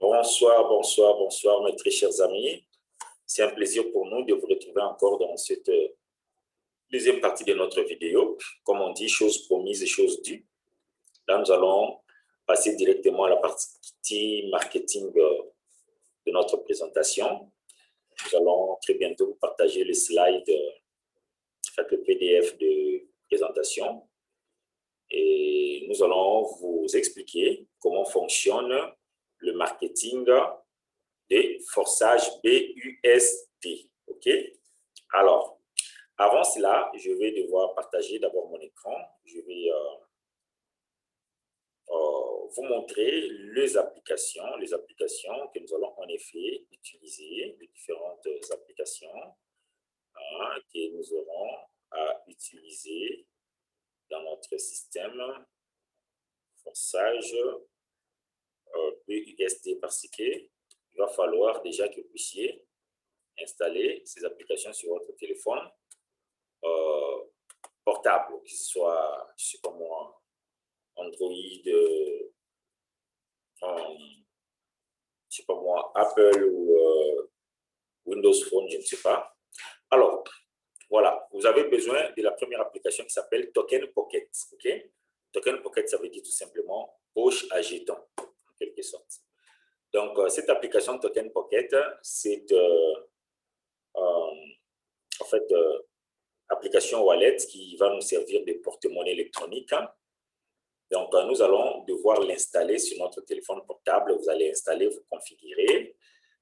Bonsoir, bonsoir, bonsoir, mes très chers amis. C'est un plaisir pour nous de vous retrouver encore dans cette deuxième partie de notre vidéo. Comme on dit, chose promise et chose due. Là, nous allons passer directement à la partie marketing de notre présentation. Nous allons très bientôt vous partager les slides, le PDF de présentation. Et nous allons vous expliquer comment fonctionne le marketing des forçages BUSD. OK? Alors, avant cela, je vais devoir partager d'abord mon écran. Je vais vous montrer les applications que nous allons en effet utiliser, les différentes applications que nous aurons à utiliser dans notre système forçage BUSD, parce qu'il va falloir déjà que vous puissiez installer ces applications sur votre téléphone portable, que ce soit, je sais pas moi, Android, je sais pas moi, Apple ou Windows Phone, je ne sais pas. Alors, voilà, vous avez besoin de la première application qui s'appelle Token Pocket. Okay? Token Pocket, ça veut dire tout simplement poche à jetons, en quelque sorte. Donc, cette application Token Pocket, c'est en fait application wallet qui va nous servir de porte-monnaie électronique. Donc, nous allons devoir l'installer sur notre téléphone portable. Vous allez installer, vous configurer.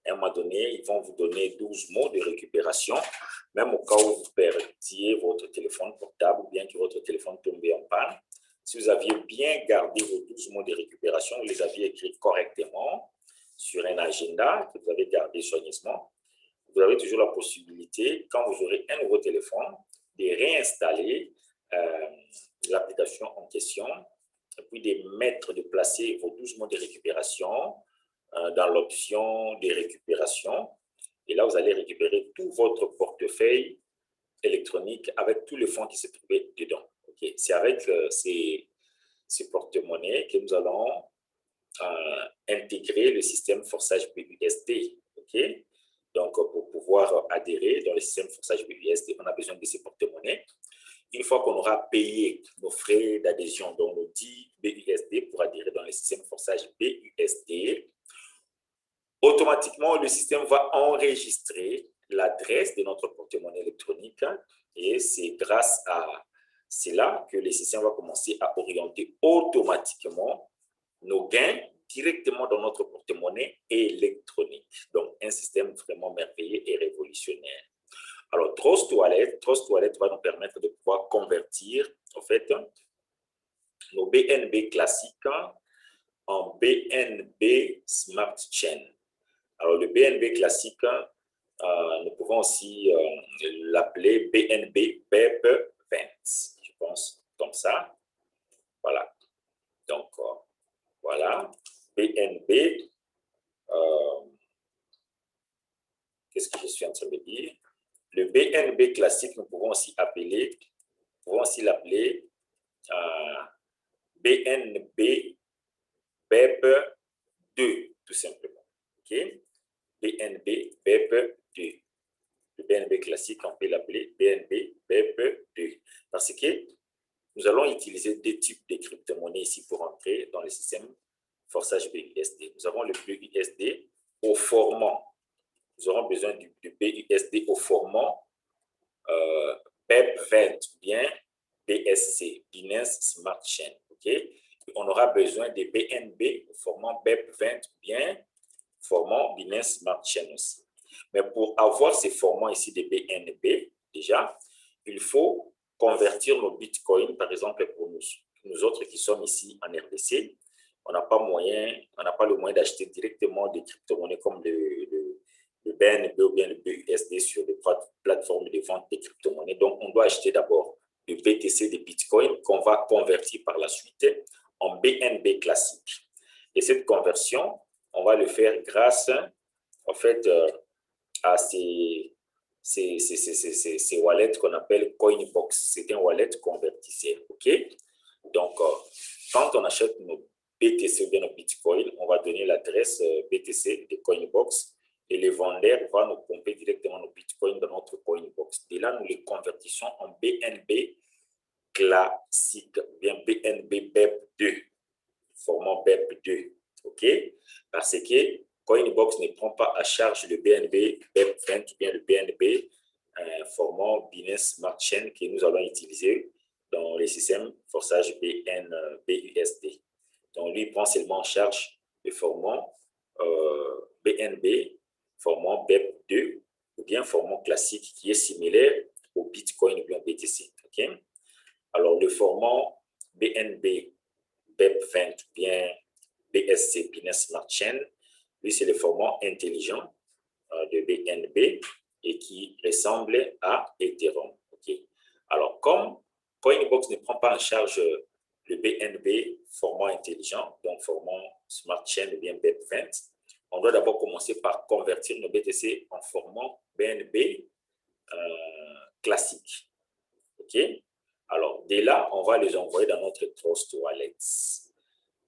À un moment donné, ils vont vous donner 12 mots de récupération, même au cas où vous perdiez votre téléphone portable ou bien que votre téléphone tombait en panne. Si vous aviez bien gardé vos 12 mots de récupération, vous les aviez écrits correctement sur un agenda que vous avez gardé soigneusement, vous avez toujours la possibilité, quand vous aurez un nouveau téléphone, de réinstaller l'application en question et puis de placer vos 12 mots de récupération dans l'option de récupération. Et là, vous allez récupérer tout votre portefeuille électronique avec tous les fonds qui se trouvaient dedans. Okay? C'est avec ces porte-monnaies que nous allons intégrer le système forçage BUSD. Okay? Donc, pour pouvoir adhérer dans le système forçage BUSD, on a besoin de ces porte-monnaies. Une fois qu'on aura payé nos frais d'adhésion, donc nos 10 BUSD pour adhérer dans le système forçage BUSD, automatiquement, le système va enregistrer l'adresse de notre porte-monnaie électronique et c'est grâce à cela que le système va commencer à orienter automatiquement nos gains directement dans notre porte-monnaie électronique. Donc, un système vraiment merveilleux et révolutionnaire. Alors, Trust Wallet va nous permettre de pouvoir convertir, en fait, nos BNB classiques en BNB Smart Chain. Alors, le BNB classique, nous pouvons aussi l'appeler BNB BEP20, je pense, comme ça. Voilà. Donc, voilà. BNB, qu'est-ce que je suis en train de dire? Le BNB classique, nous pouvons aussi l'appeler BNB BEP2, tout simplement. OK? BNB BEP2. Le BNB classique, on peut l'appeler BNB BEP2. Parce que nous allons utiliser deux types de crypto-monnaies ici pour entrer dans le système forçage BUSD. Nous avons le BUSD au format. Nous aurons besoin du BUSD au format BEP20 ou bien BSC, Binance Smart Chain. Okay? On aura besoin des BNB au format BEP20 ou bien format Binance Smart Chain aussi. Mais pour avoir ces formats ici de BNB, déjà, il faut convertir nos bitcoins, par exemple, pour nous autres qui sommes ici en RDC, on n'a pas le moyen d'acheter directement des crypto-monnaies comme le BNB ou bien le BUSD sur des plateformes de vente de crypto-monnaies. Donc, on doit acheter d'abord le BTC des bitcoins qu'on va convertir par la suite en BNB classique. Et cette conversion, on va le faire grâce, en fait, à ces wallets qu'on appelle Coinbox. C'est un wallet convertisseur. OK? Donc, quand on achète nos BTC ou bien nos Bitcoin, on va donner l'adresse BTC de Coinbox et le vendeur va nous pomper directement nos bitcoins dans notre Coinbox. Et là, nous les convertissons en BNB classique, bien BNB BEP2, format BEP2. OK? Parce que Coinbox ne prend pas à charge le BNB BEP20 ou bien le BNB format Binance Smart Chain que nous allons utiliser dans les systèmes forçage BUSD. Donc, lui prend seulement en charge le format BNB, format BEP2 ou bien format classique qui est similaire au Bitcoin ou bien au BTC. OK? Alors, le format BNB BEP20 ou bien BSC, Binance Smart Chain, lui, c'est le format intelligent de BNB et qui ressemble à Ethereum. Okay. Alors, comme Coinbox ne prend pas en charge le BNB format intelligent, donc format Smart Chain ou bien BEP20, on doit d'abord commencer par convertir nos BTC en format BNB classique. OK? Alors, dès là, on va les envoyer dans notre Trust Wallet.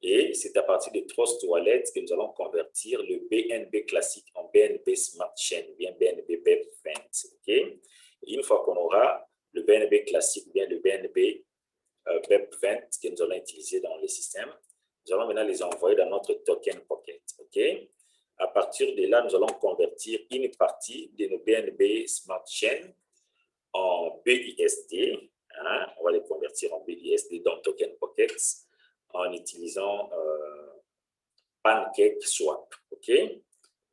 Et c'est à partir de Trust Wallet que nous allons convertir le BNB classique en BNB Smart Chain, bien BNB BEP20. Okay? Et une fois qu'on aura le BNB classique, bien le BNB BEP20 que nous allons utiliser dans le système, nous allons maintenant les envoyer dans notre token pocket. Okay? À partir de là, nous allons convertir une partie de nos BNB Smart Chain en BUSD. Hein? On va les convertir en BUSD dans token pockets en utilisant PancakeSwap. OK?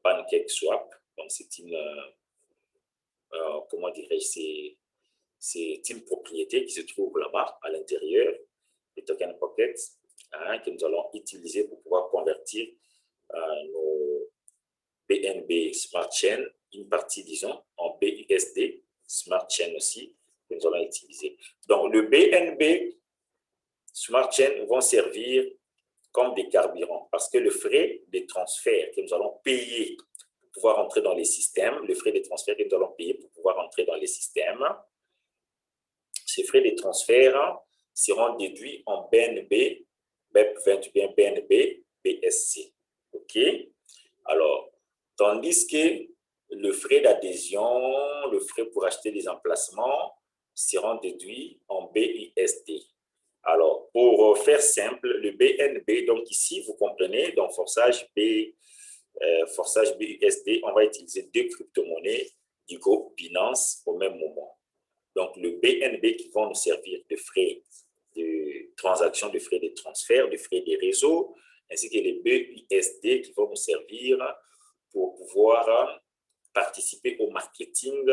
PancakeSwap. Donc, c'est une, comment dirais-je, c'est une propriété qui se trouve là-bas, à l'intérieur des token pockets, hein, que nous allons utiliser pour pouvoir convertir nos BNB Smart Chain, une partie, disons, en BUSD Smart Chain aussi, que nous allons utiliser. Donc, le BNB Smart Chain vont servir comme des carburants parce que le frais de transfert que nous allons payer pour pouvoir entrer dans les systèmes, le frais de transfert que nous allons payer pour pouvoir entrer dans les systèmes, ces frais de transfert seront déduits en BNB, BEP20 ou bien BNB, BSC. OK? Alors, tandis que le frais d'adhésion, le frais pour acheter des emplacements seront déduits en BUSD. Alors, pour faire simple, le BNB, donc ici, vous comprenez, dans forçage BUSD, on va utiliser deux crypto-monnaies du groupe Binance au même moment. Donc, le BNB qui vont nous servir de frais de transaction, de frais de transfert, de frais de réseau, ainsi que les BUSD qui vont nous servir pour pouvoir participer au marketing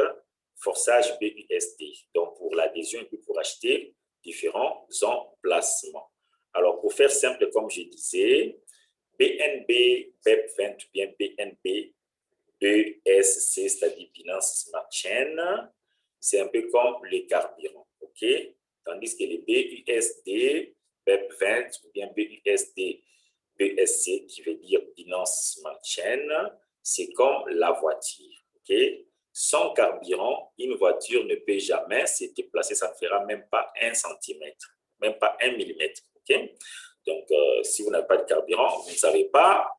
forçage BUSD. Donc, pour l'adhésion et puis pour acheter différents emplacements. Alors, pour faire simple, comme je disais, BNB, BEP20 ou bien BNB, BSC, c'est-à-dire Binance Smart Chain, c'est un peu comme les carburants, OK? Tandis que les BUSD, BEP20 ou bien BUSD, BSC, qui veut dire Binance Smart Chain, c'est comme la voiture, OK? Sans carburant, une voiture ne peut jamais se déplacer, ça ne fera même pas 1 centimètre, même pas 1 millimètre, OK? Donc, si vous n'avez pas de carburant, vous ne savez pas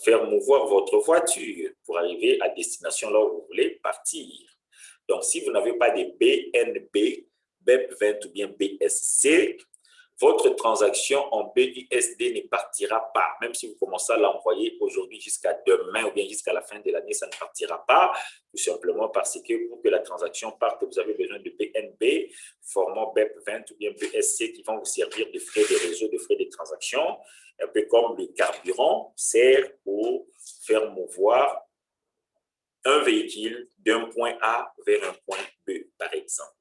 faire mouvoir votre voiture pour arriver à destination là où vous voulez partir. Donc, si vous n'avez pas de BNB, BEP20 ou bien BSC, votre transaction en BUSD ne partira pas. Même si vous commencez à l'envoyer aujourd'hui jusqu'à demain ou bien jusqu'à la fin de l'année, ça ne partira pas. Tout simplement parce que pour que la transaction parte, vous avez besoin de BNB, format BEP20 ou bien BSC qui vont vous servir de frais de réseau, de frais de transaction. Un peu comme le carburant sert pour faire mouvoir un véhicule d'un point A vers un point B, par exemple.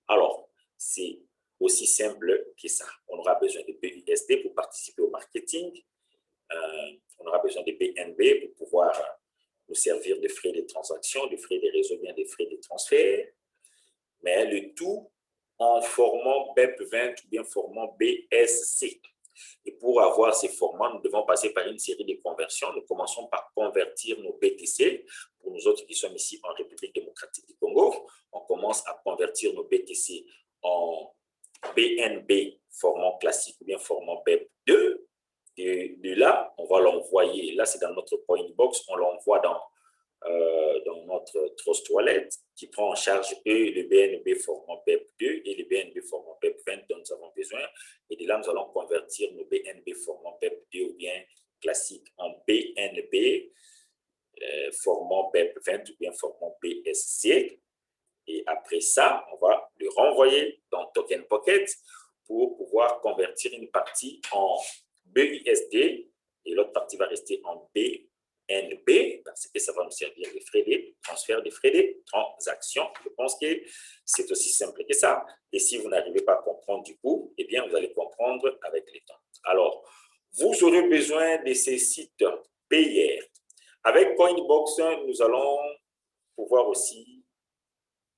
Alors, c'est aussi simple que ça. On aura besoin de BUSD pour participer au marketing. On aura besoin de BNB pour pouvoir nous servir de frais de transaction, de frais de réseau, bien des frais de transfert. Mais le tout en format BEP20 ou bien format BSC. Et pour avoir ces formats, nous devons passer par une série de conversions. Nous commençons par convertir nos BTC. Pour nous autres qui sommes ici en République démocratique du Congo, on commence à convertir nos BTC en BNB format classique ou bien format BEP2. De là, on va l'envoyer. Là, c'est dans notre Coinbox. On l'envoie dans notre Trust Wallet qui prend en charge le BNB format BEP2 et le BNB format BEP20 dont nous avons besoin. Et de là, nous allons convertir nos BNB format BEP2 ou bien classique en BNB format BEP20 ou bien format BSC. Et après ça, on va le renvoyer dans Token Pocket pour pouvoir convertir une partie en BUSD et l'autre partie va rester en BNB parce que ça va nous servir de frais de transfert, de frais de transaction. Je pense que c'est aussi simple que ça. Et si vous n'arrivez pas à comprendre du coup, eh bien, vous allez comprendre avec le temps. Alors, vous aurez besoin de ces sites payeurs. Avec Coinbox, nous allons pouvoir aussi,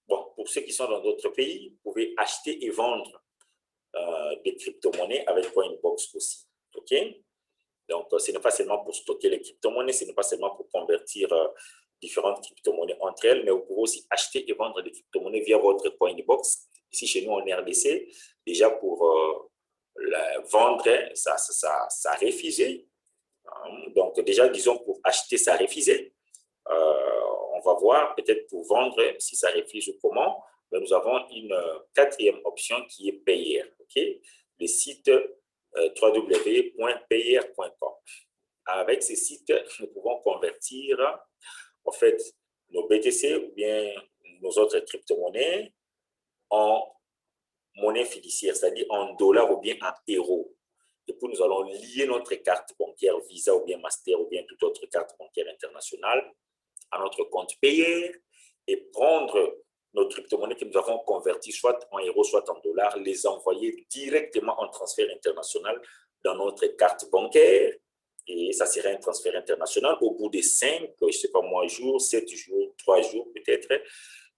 bon, pour ceux qui sont dans d'autres pays, vous pouvez acheter et vendre des crypto-monnaies avec Coinbox aussi. OK? Donc, ce n'est pas seulement pour stocker les crypto-monnaies, ce n'est pas seulement pour convertir différentes crypto-monnaies entre elles, mais vous pouvez aussi acheter et vendre des crypto-monnaies via votre Coinbox. Ici, chez nous, en RDC, déjà pour vendre, ça a refusé. Donc, déjà, disons, pour acheter, ça a refusé. On va voir peut-être pour vendre si ça refuse ou comment. Mais nous avons une quatrième option qui est payeur. Okay? Le site www.payer.com. Avec ce site, nous pouvons convertir en fait nos BTC ou bien nos autres crypto-monnaies en monnaie fiduciaire, c'est-à-dire en dollars ou bien en euros. Et puis, nous allons lier notre carte bancaire Visa ou bien Master ou bien toute autre carte bancaire internationale à notre compte payeur et prendre nos crypto-monnaies que nous avons converties soit en euros, soit en dollars, les envoyer directement en transfert international dans notre carte bancaire. Et ça serait un transfert international. Au bout de 5, je ne sais pas moi, jours, 7 jours, 3 jours peut-être,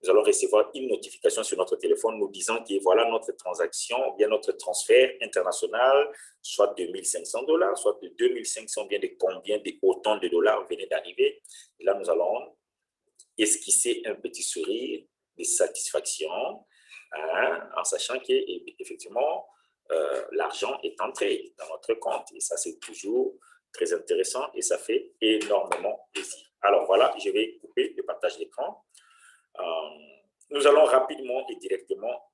nous allons recevoir une notification sur notre téléphone nous disant que voilà notre transaction, bien notre transfert international, soit de 1 500 $, soit de 2 500, bien de combien, de autant de dollars venait d'arriver. Et là, nous allons esquisser un petit sourire de satisfaction, hein, en sachant qu'effectivement, l'argent est entré dans notre compte. Et ça, c'est toujours très intéressant et ça fait énormément plaisir. Alors voilà, je vais couper le partage d'écran. Nous allons rapidement et directement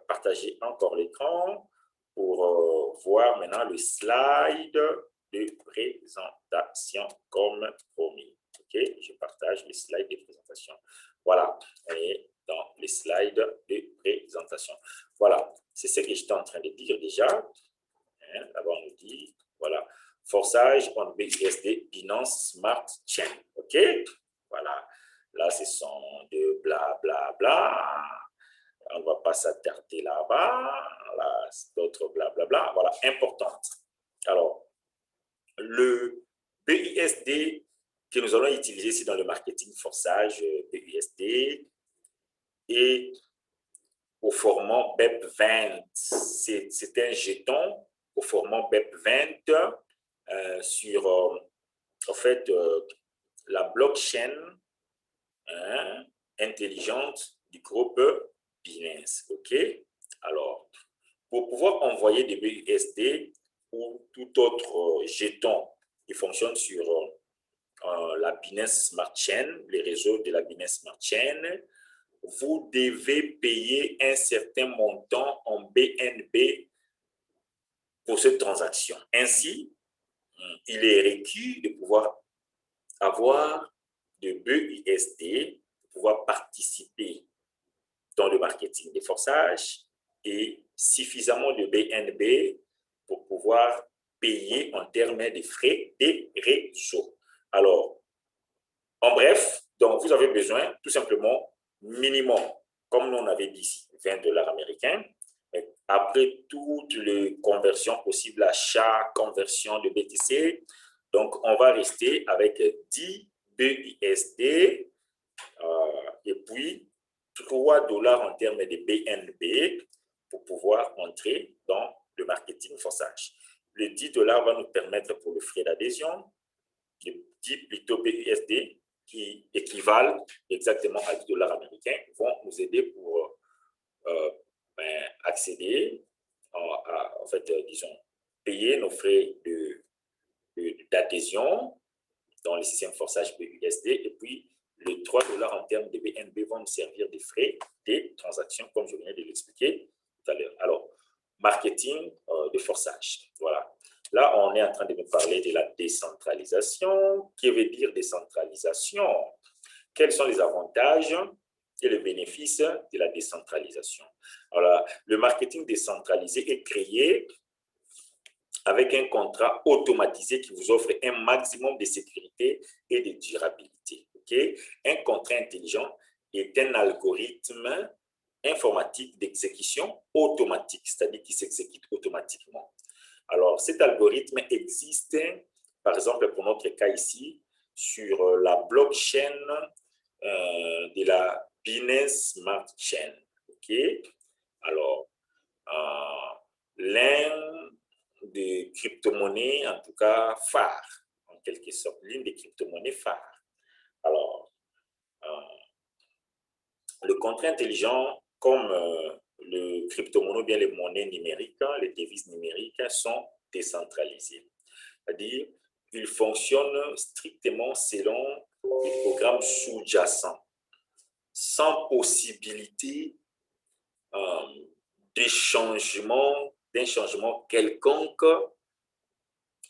partager encore l'écran pour voir maintenant le slide de présentation comme promis. OK, je partage le slide de présentation. Voilà, on est dans les slides de présentation. Voilà, c'est ce que j'étais en train de dire déjà. Hein, d'abord, on nous dit, voilà, forçage on BUSD Binance Smart Chain. OK, voilà. Là, ce sont de blablabla. On ne va pas s'attarder là-bas. Là, d'autres blablabla. Voilà, importante. Alors, le BUSD que nous allons utiliser ici dans le marketing forçage BUSD et au format BEP20. C'est un jeton au format BEP20 sur, en fait, la blockchain intelligente du groupe Binance. OK? Alors, pour pouvoir envoyer des BUSD ou tout autre jeton qui fonctionne sur la Binance Smart Chain, les réseaux de la Binance Smart Chain, vous devez payer un certain montant en BNB pour cette transaction. Ainsi, il est requis de pouvoir avoir de BUSD pour pouvoir participer dans le marketing des forçages et suffisamment de BNB pour pouvoir payer en termes de frais des réseaux. Alors, en bref, donc vous avez besoin tout simplement minimum, comme on avait dit ici, 20 $ américains. Après toutes les conversions possibles, achat, conversion de BTC, donc on va rester avec 10 BUSD et puis 3 $ en termes de BNB pour pouvoir entrer dans le marketing forçage. Les 10 $ va nous permettre pour le frais d'adhésion, les 10 plutôt BUSD qui équivalent exactement à 10 $ américains vont nous aider pour accéder, en fait, disons, payer nos frais de d'adhésion dans le système forçage BUSD, et puis les 3 $ en termes de BNB vont nous servir des frais des transactions, comme je venais de l'expliquer tout à l'heure. Alors, marketing de forçage. Voilà. Là, on est en train de me parler de la décentralisation. Que veut dire décentralisation? Quels sont les avantages et les bénéfices de la décentralisation? Alors, le marketing décentralisé est créé avec un contrat automatisé qui vous offre un maximum de sécurité et de durabilité. Okay? Un contrat intelligent est un algorithme informatique d'exécution automatique, c'est-à-dire qui s'exécute automatiquement. Alors, cet algorithme existe, par exemple, pour notre cas ici, sur la blockchain de la Binance Smart Chain. Okay? Alors, l'un des crypto-monnaies, en tout cas phare, en quelque sorte, l'une des crypto-monnaies phares. Alors, le contrat intelligent, comme le crypto-monnaie, bien les monnaies numériques, les devises numériques sont décentralisées. C'est-à-dire, ils fonctionnent strictement selon des programmes sous-jacents, sans possibilité d'un changement quelconque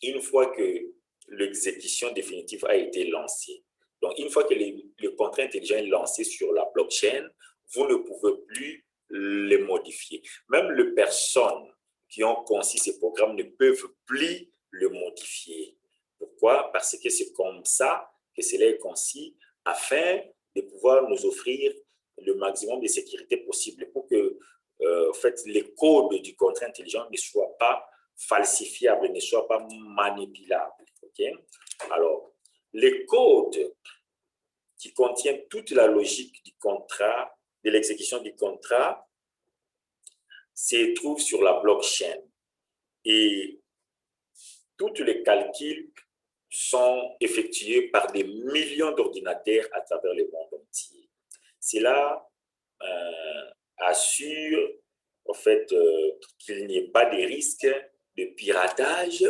une fois que l'exécution définitive a été lancée. Donc, une fois que le contrat intelligent est lancé sur la blockchain, vous ne pouvez plus le modifier. Même les personnes qui ont conçu ces programmes ne peuvent plus le modifier. Pourquoi? Parce que c'est comme ça que cela est conçu afin de pouvoir nous offrir le maximum de sécurité possible pour que en fait, les codes du contrat intelligent ne soient pas falsifiables, ne soient pas manipulables. Okay? Alors, les codes qui contiennent toute la logique du contrat, de l'exécution du contrat, se trouvent sur la blockchain. Et tous les calculs sont effectués par des millions d'ordinateurs à travers le monde entier. Cela assure en fait qu'il n'y ait pas de risque de piratage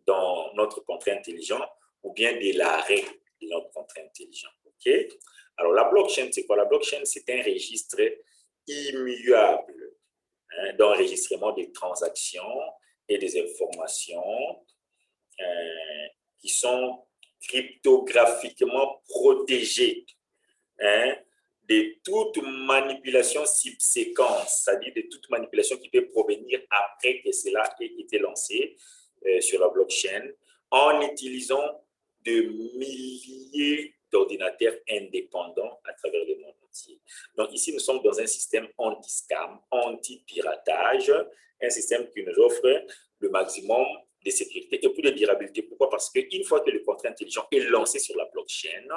dans notre contrat intelligent ou bien de l'arrêt de notre contrat intelligent. Okay? Alors, la blockchain, c'est quoi? La blockchain, c'est un registre immuable d'enregistrement des transactions et des informations qui sont cryptographiquement protégées de toute manipulation subséquence, c'est-à-dire de toute manipulation qui peut provenir après que cela ait été lancé sur la blockchain, en utilisant de milliers d'ordinateurs indépendants à travers le monde entier. Donc ici, nous sommes dans un système anti-scam, anti-piratage, un système qui nous offre le maximum de sécurité et puis de durabilité. Pourquoi? Parce qu'une fois que le contrat intelligent est lancé sur la blockchain,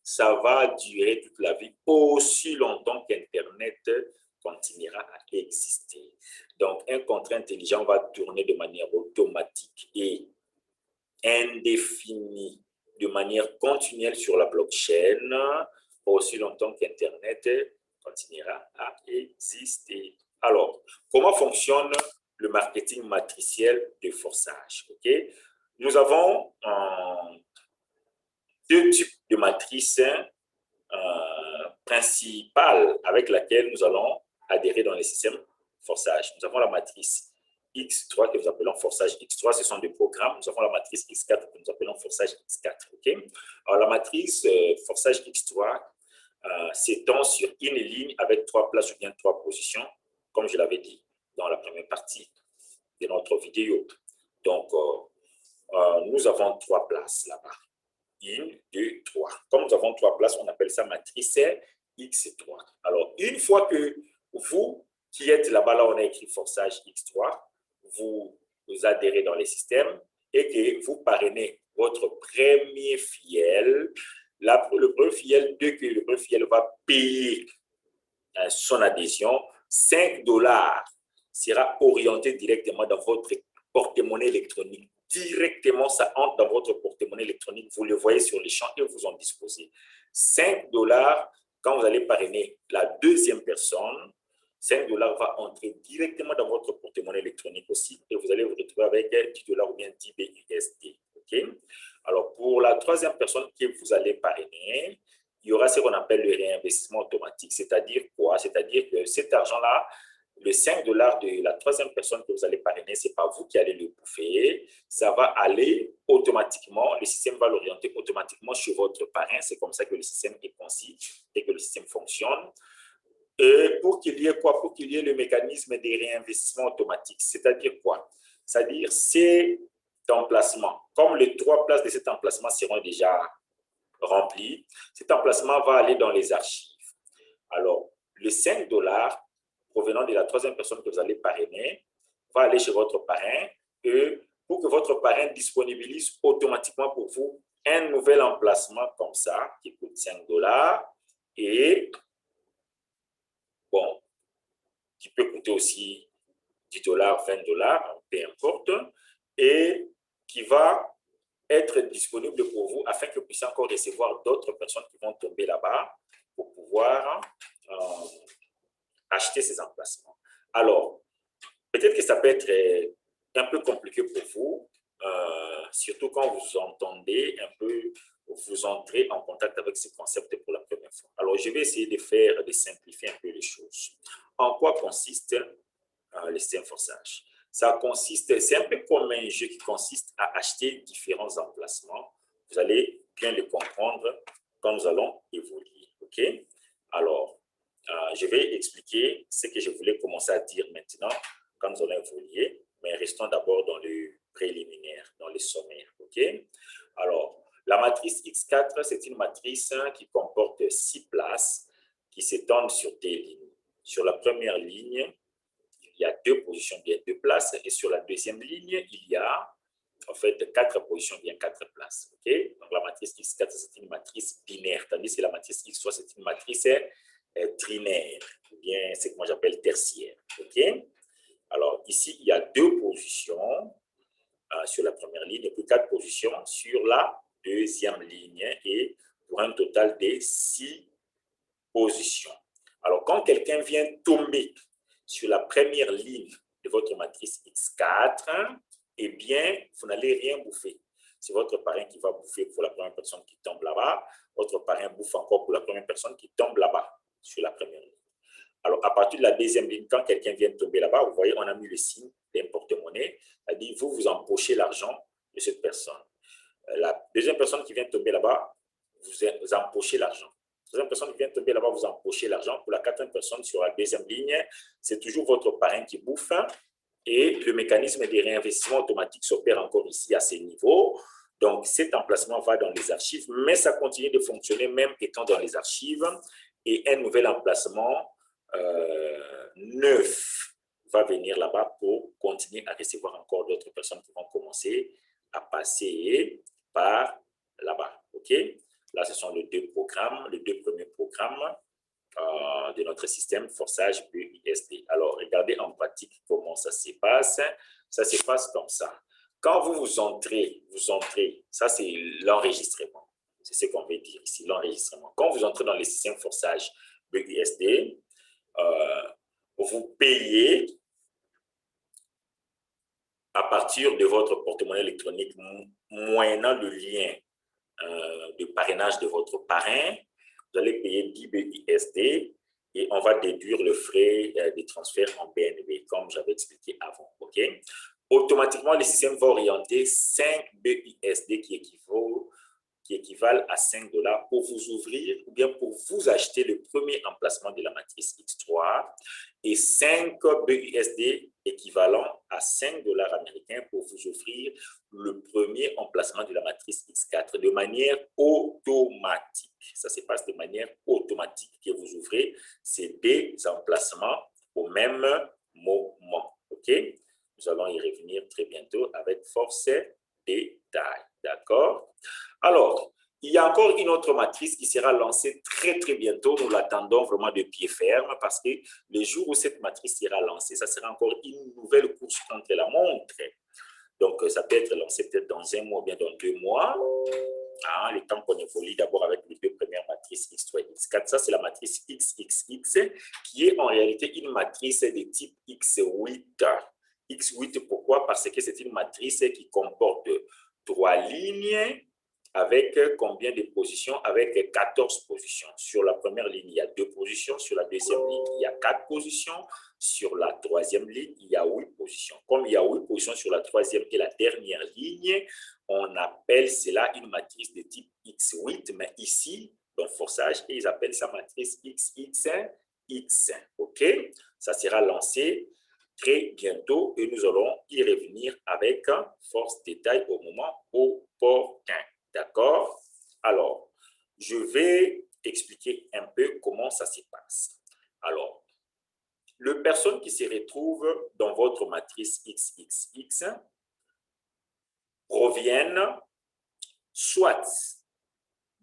ça va durer toute la vie, aussi longtemps qu'Internet continuera à exister. Donc, un contrat intelligent va tourner de manière automatique et indéfinie, de manière continuelle sur la blockchain, aussi longtemps qu'Internet continuera à exister. Alors, comment fonctionne le marketing matriciel de forçage? Okay? Nous avons deux types de matrices principales avec laquelle nous allons adhérer dans les systèmes forçage. Nous avons la matrice X3 que nous appelons forçage X3, ce sont des programmes. Nous avons la matrice X4 que nous appelons forçage X4. Okay? Alors, la matrice forçage X3 s'étend sur une ligne avec 3 places ou bien 3 positions, comme je l'avais dit dans la première partie de notre vidéo. Donc, nous avons 3 places là-bas. 1, 2, 3. Comme nous avons 3 places, on appelle ça matrice X3. Alors, une fois que vous qui êtes là-bas, là on a écrit forçage X3, vous adhérez dans les systèmes et que vous parrainez votre premier filleul, le premier filleul, dès que le premier filleul va payer son adhésion, 5 $ sera orienté directement dans votre porte-monnaie électronique. Directement, ça entre dans votre porte-monnaie électronique. Vous le voyez sur l'écran et vous en disposez. 5 $ quand vous allez parrainer la deuxième personne, 5 $ va entrer directement dans votre porte-monnaie électronique aussi. Et vous allez vous retrouver avec 10 $ ou bien 10 BUSD. pour la troisième personne que vous allez parrainer, il y aura ce qu'on appelle le réinvestissement automatique. C'est-à-dire quoi? C'est-à-dire que cet argent-là, le 5 $ de la troisième personne que vous allez parrainer, ce n'est pas vous qui allez le bouffer. Ça va aller automatiquement, le système va l'orienter automatiquement sur votre parrain. C'est comme ça que le système est conçu et que le système fonctionne. Et pour qu'il y ait quoi? Pour qu'il y ait le mécanisme des réinvestissements automatiques. C'est-à-dire quoi? C'est-à-dire cet emplacement. Comme les 3 places de cet emplacement seront déjà remplies, cet emplacement va aller dans les archives. Alors, le 5 $ provenant de la troisième personne que vous allez parrainer va aller chez votre parrain et pour que votre parrain disponibilise automatiquement pour vous un nouvel emplacement comme ça qui coûte 5 $ et bon, qui peut coûter aussi 10 $, 20 $, peu importe, et qui va être disponible pour vous afin que vous puissiez encore recevoir d'autres personnes qui vont tomber là-bas pour pouvoir acheter ces emplacements. Alors, peut-être que ça peut être un peu compliqué pour vous, surtout quand vous entendez un peu, vous entrez en contact avec ce concept pour la première fois. Alors, je vais essayer de simplifier un peu les choses. En quoi consiste le système forçage? Ça consiste, c'est un peu comme un jeu qui consiste à acheter différents emplacements. Vous allez bien le comprendre quand nous allons évoluer. OK? Alors, je vais expliquer ce que je voulais commencer à dire maintenant quand nous allons évoluer, mais restons d'abord dans le préliminaire, dans le sommaire. OK? Alors, la matrice X4, c'est une matrice qui comporte 6 places qui s'étendent sur des lignes. Sur la première ligne, il y a 2 positions, bien 2 places, et sur la deuxième ligne, il y a en fait 4 positions, bien 4 places. Okay? Donc la matrice X4, c'est une matrice binaire, tandis que la matrice X3, c'est une matrice trinaire, ou bien ce que moi j'appelle tertiaire. Okay? Alors ici, il y a 2 positions sur la première ligne, et puis 4 positions sur la deuxième ligne, et pour un total de 6 positions. Alors quand quelqu'un vient tomber sur la première ligne de votre matrice X4, eh bien, vous n'allez rien bouffer. C'est votre parrain qui va bouffer pour la première personne qui tombe là-bas. Votre parrain bouffe encore pour la première personne qui tombe là-bas, sur la première ligne. Alors, à partir de la deuxième ligne, quand quelqu'un vient tomber là-bas, vous voyez, on a mis le signe d'un porte-monnaie. C'est-à-dire, vous empochez l'argent de cette personne. La deuxième personne qui vient tomber là-bas, vous empochez l'argent. La troisième personne qui vient tomber là-bas, vous empochez l'argent. Pour la quatrième personne sur la deuxième ligne, c'est toujours votre parrain qui bouffe. Et le mécanisme de réinvestissement automatique s'opère encore ici à ces niveaux. Donc, cet emplacement va dans les archives, mais ça continue de fonctionner même étant dans les archives. Et un nouvel emplacement neuf va venir là-bas pour continuer à recevoir encore d'autres personnes qui vont commencer à passer par là-bas. OK? Là, ce sont les 2 programmes, les 2 premiers programmes de notre système forçage BUSD. Alors, regardez en pratique comment ça se passe. Ça se passe comme ça. Quand vous entrez, ça c'est l'enregistrement. C'est ce qu'on veut dire ici, l'enregistrement. Quand vous entrez dans le système forçage BUSD, vous payez à partir de votre porte-monnaie électronique moyennant le lien de parrainage de votre parrain. Vous allez payer 10 BUSD et on va déduire le frais de transfert en BNB, comme j'avais expliqué avant. Okay? Automatiquement, le système va orienter 5 BUSD qui équivalent à 5 $ pour vous ouvrir ou bien pour vous acheter le premier emplacement de la matrice X3 et 5 BUSD équivalent à 5 $ américains pour vous offrir le premier emplacement de la matrice X4 de manière automatique. Ça se passe de manière automatique que vous ouvrez ces 2 emplacements au même moment. OK? Nous allons y revenir très bientôt avec force détail. D'accord? Alors, il y a encore une autre matrice qui sera lancée très, très bientôt. Nous l'attendons vraiment de pied ferme parce que le jour où cette matrice sera lancée, ça sera encore une nouvelle course contre la montre. Donc, ça peut être lancé peut-être dans 1 mois ou bien dans 2 mois. Le temps qu'on évolue d'abord avec les 2 premières matrices X3 et X4. Ça, c'est la matrice XXX qui est en réalité une matrice de type X8. X8, pourquoi? Parce que c'est une matrice qui comporte 3 lignes avec combien de positions? Avec 14 positions. Sur la première ligne, il y a 2 positions. Sur la deuxième ligne, il y a 4 positions. Sur la troisième ligne, il y a 8 positions. Comme il y a 8 positions sur la troisième et la dernière ligne, on appelle cela une matrice de type X8. Mais ici, dans forçage, ils appellent ça matrice XX1, X1. OK? Ça sera lancé très bientôt et nous allons y revenir avec force détail au moment opportun. D'accord? Alors, je vais expliquer un peu comment ça se passe. Alors, les personnes qui se retrouvent dans votre matrice XXX proviennent soit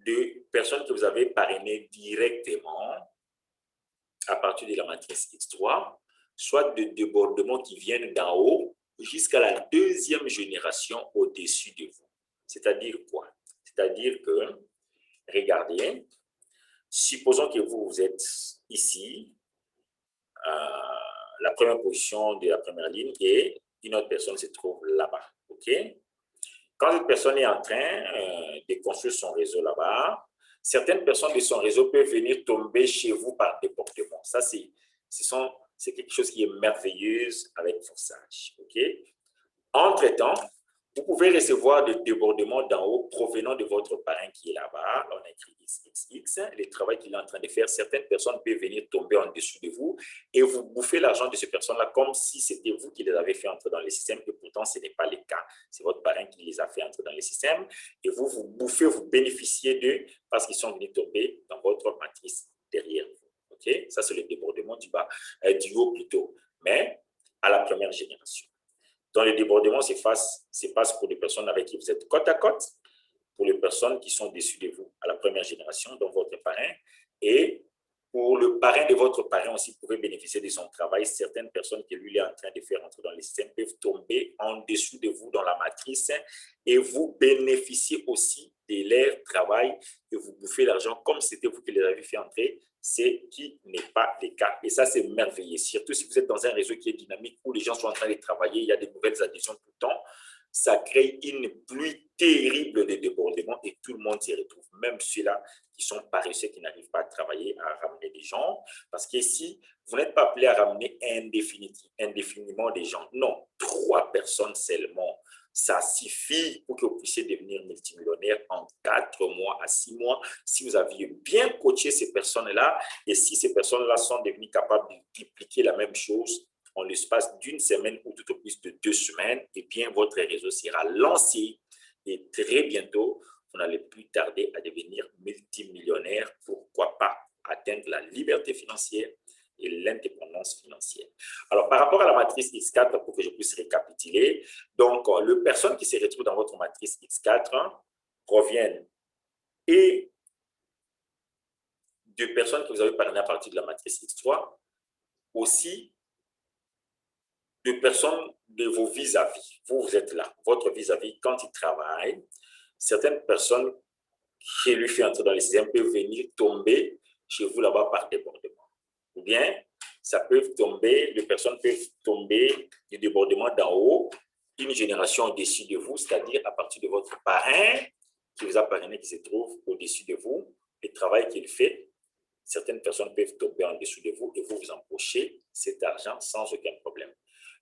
de personnes que vous avez parrainées directement à partir de la matrice X3, soit de débordements qui viennent d'en haut jusqu'à la deuxième génération au-dessus de vous. C'est-à-dire quoi? C'est-à-dire que, regardez, supposons que vous êtes ici, la première position de la première ligne, et une autre personne se trouve là-bas. OK? Quand cette personne est en train de construire son réseau là-bas, certaines personnes de son réseau peuvent venir tomber chez vous par débordement. Ça, c'est quelque chose qui est merveilleux avec forçage. OK? Entre-temps, vous pouvez recevoir des débordements d'en haut provenant de votre parrain qui est là-bas. On a écrit XXX, le travail qu'il est en train de faire. Certaines personnes peuvent venir tomber en dessous de vous et vous bouffer l'argent de ces personnes-là comme si c'était vous qui les avez fait entrer dans le système, et pourtant ce n'est pas le cas. C'est votre parrain qui les a fait entrer dans le système et vous, vous bouffez, vous bénéficiez d'eux parce qu'ils sont venus tomber dans votre matrice derrière vous. OK? Ça, c'est le débordement du bas, du haut plutôt, mais à la première génération. Dans le débordement, se passe pour des personnes avec qui vous êtes côte à côte, pour les personnes qui sont dessus de vous à la première génération, dont votre parrain, et pour le parrain de votre parrain aussi, vous pouvez bénéficier de son travail. Certaines personnes que lui est en train de faire entrer dans le système peuvent tomber en dessous de vous dans la matrice et vous bénéficiez aussi de leur travail et vous bouffez l'argent comme si c'était vous qui les avez fait entrer, ce qui n'est pas le cas. Et ça, c'est merveilleux. Surtout si vous êtes dans un réseau qui est dynamique, où les gens sont en train de travailler, il y a de nouvelles adhésions tout le temps. Ça crée une pluie terrible de débordements et tout le monde s'y retrouve. Même ceux-là qui sont paresseux, qui n'arrivent pas à travailler, à ramener des gens. Parce qu'ici, vous n'êtes pas appelé à ramener indéfiniment des gens. Non, 3 personnes seulement. Ça suffit pour que vous puissiez devenir multimillionnaire en 4 mois à 6 mois si vous aviez bien coaché ces personnes-là et si ces personnes-là sont devenues capables de dupliquer la même chose en l'espace d'une semaine ou tout au plus de 2 semaines, et bien votre réseau sera lancé et très bientôt, vous n'allez plus tarder à devenir multimillionnaire. Pourquoi pas atteindre la liberté financière et l'indépendance financière. Alors, par rapport à la matrice X4, pour que je puisse récapituler, donc, les personnes qui se retrouvent dans votre matrice X4 proviennent et de personnes que vous avez parrainées à partir de la matrice X3, aussi de personnes de vos vis-à-vis. Vous êtes là, votre vis-à-vis, quand il travaille, certaines personnes qui lui fait entrer dans le système peuvent venir tomber chez vous là-bas par débordement. Ou bien, ça peut tomber, les personnes peuvent tomber du débordement d'en haut, une génération au-dessus de vous, c'est-à-dire à partir de votre parrain qui vous a parrainé, qui se trouve au-dessus de vous, le travail qu'il fait, certaines personnes peuvent tomber en dessous de vous et vous vous empochez cet argent sans aucun problème.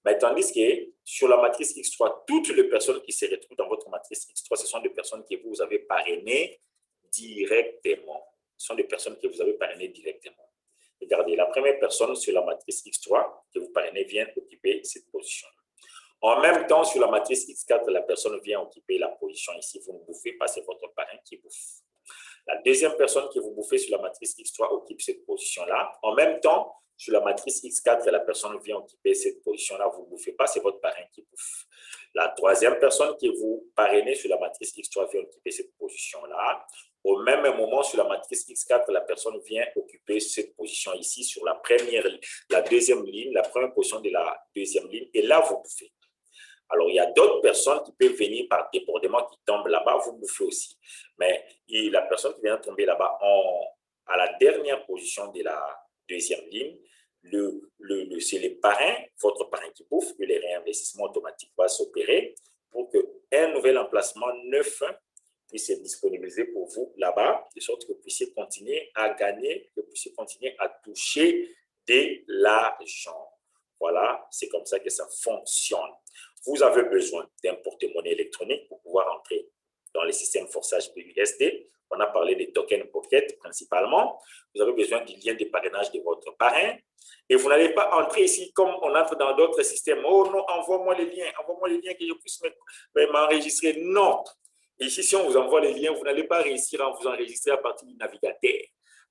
Mais tandis que sur la matrice X3, toutes les personnes qui se retrouvent dans votre matrice X3, ce sont des personnes que vous avez parrainées directement. Ce sont des personnes que vous avez parrainées directement. Regardez, la première personne sur la matrice X3 que vous parrainez vient occuper cette position. En même temps, sur la matrice X4, la personne vient occuper la position ici. Vous ne bouffez pas, c'est votre parrain qui bouffe. La deuxième personne que vous bouffez sur la matrice X3 occupe cette position-là. En même temps, sur la matrice X4, la personne vient occuper cette position-là. Vous ne bouffez pas, c'est votre parrain qui bouffe. La troisième personne que vous parrainez sur la matrice X3 vient occuper cette position-là. Au même moment, sur la matrice X4, la personne vient occuper cette position ici sur la deuxième ligne, la première position de la deuxième ligne. Et là, vous bouffez. Alors, il y a d'autres personnes qui peuvent venir par débordement, qui tombent là-bas, vous bouffez aussi. Mais la personne qui vient tomber là-bas à la dernière position de la deuxième ligne, c'est le parrain, votre parrain qui bouffe, et le réinvestissement automatique va s'opérer pour qu'un nouvel emplacement neuf puisse être disponibilisé pour vous là-bas, de sorte que vous puissiez continuer à gagner, que vous puissiez continuer à toucher de l'argent. Voilà, c'est comme ça que ça fonctionne. Vous avez besoin d'un porte-monnaie électronique pour pouvoir entrer dans les systèmes forçage BUSD. On a parlé des tokens Pocket principalement. Vous avez besoin du lien de parrainage de votre parrain. Et vous n'allez pas entrer ici comme on entre dans d'autres systèmes. Oh non, envoie-moi les liens que je puisse m'enregistrer. Non. Ici, si on vous envoie les liens, vous n'allez pas réussir à vous enregistrer à partir du navigateur.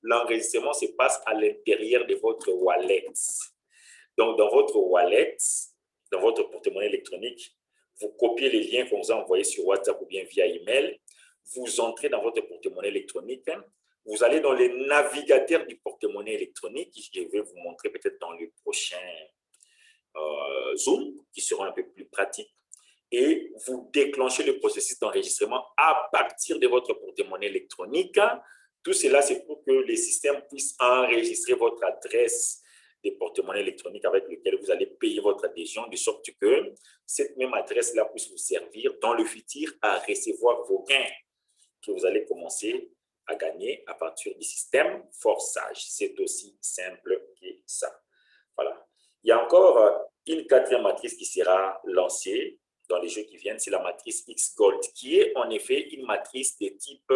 L'enregistrement se passe à l'intérieur de votre wallet. Donc, dans votre wallet, dans votre porte-monnaie électronique, vous copiez les liens qu'on vous a envoyés sur WhatsApp ou bien via email. Vous entrez dans votre porte-monnaie électronique. Vous allez dans les navigateurs du porte-monnaie électronique. Je vais vous montrer peut-être dans le prochain Zoom, qui sera un peu plus pratique. Et vous déclenchez le processus d'enregistrement à partir de votre porte-monnaie électronique. Tout cela, c'est pour que les systèmes puissent enregistrer votre adresse des porte-monnaies électroniques avec lesquelles vous allez payer votre adhésion, de sorte que cette même adresse-là puisse vous servir dans le futur à recevoir vos gains que vous allez commencer à gagner à partir du système forçage. C'est aussi simple que ça. Voilà. Il y a encore une quatrième matrice qui sera lancée dans les jeux qui viennent, c'est la matrice X-Gold, qui est en effet une matrice de type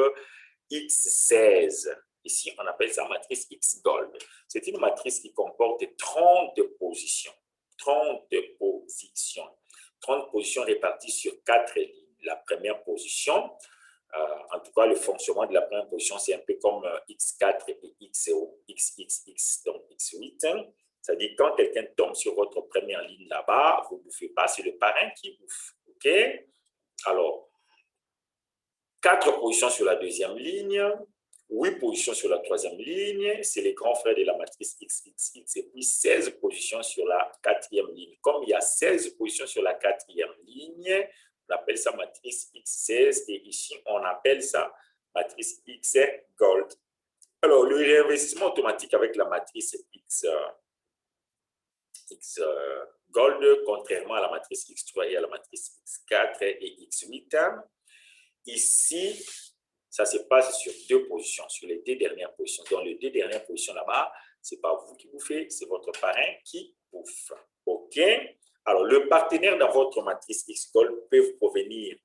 X16. Ici, on appelle ça matrice X-Gold. C'est une matrice qui comporte 30 positions. 30 positions. 30 positions réparties sur 4 lignes. La première position, en tout cas, le fonctionnement de la première position, c'est un peu comme X4 et XXX, donc X8. C'est-à-dire, quand quelqu'un tombe sur votre première ligne là-bas, vous ne bouffez pas, c'est le parrain qui bouffe. OK? Alors, 4 positions sur la deuxième ligne, 8 positions sur la troisième ligne, c'est les grands frères de la matrice XXX, et puis 16 positions sur la quatrième ligne. Comme il y a 16 positions sur la quatrième ligne, on appelle ça matrice X16, et ici, on appelle ça matrice X Gold. Alors, le réinvestissement automatique avec la matrice X Gold, contrairement à la matrice X3 et à la matrice X4 et X8, ici, ça se passe sur 2 positions, sur les 2 dernières positions. Dans les 2 dernières positions là-bas, ce n'est pas vous qui bouffez, c'est votre parrain qui bouffe. OK? Alors, le partenaire dans votre matrice X-Gold peut provenir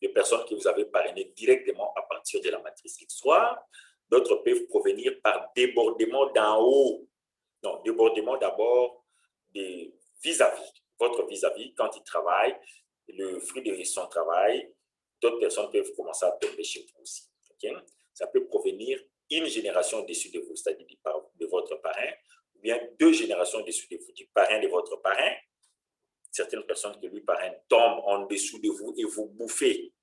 de personnes que vous avez parrainées directement à partir de la matrice X3. D'autres peuvent provenir par débordement d'en haut. Non, débordement d'abord de vis-à-vis. Votre vis-à-vis, quand il travaille, le fruit de son travail, d'autres personnes peuvent commencer à tomber chez vous aussi. Okay? Ça peut provenir une génération au-dessus de vous, c'est-à-dire de votre parrain, ou bien 2 générations au-dessus de vous, du parrain de votre parrain. Certaines personnes que lui parrain tombent en dessous de vous et vous bouffez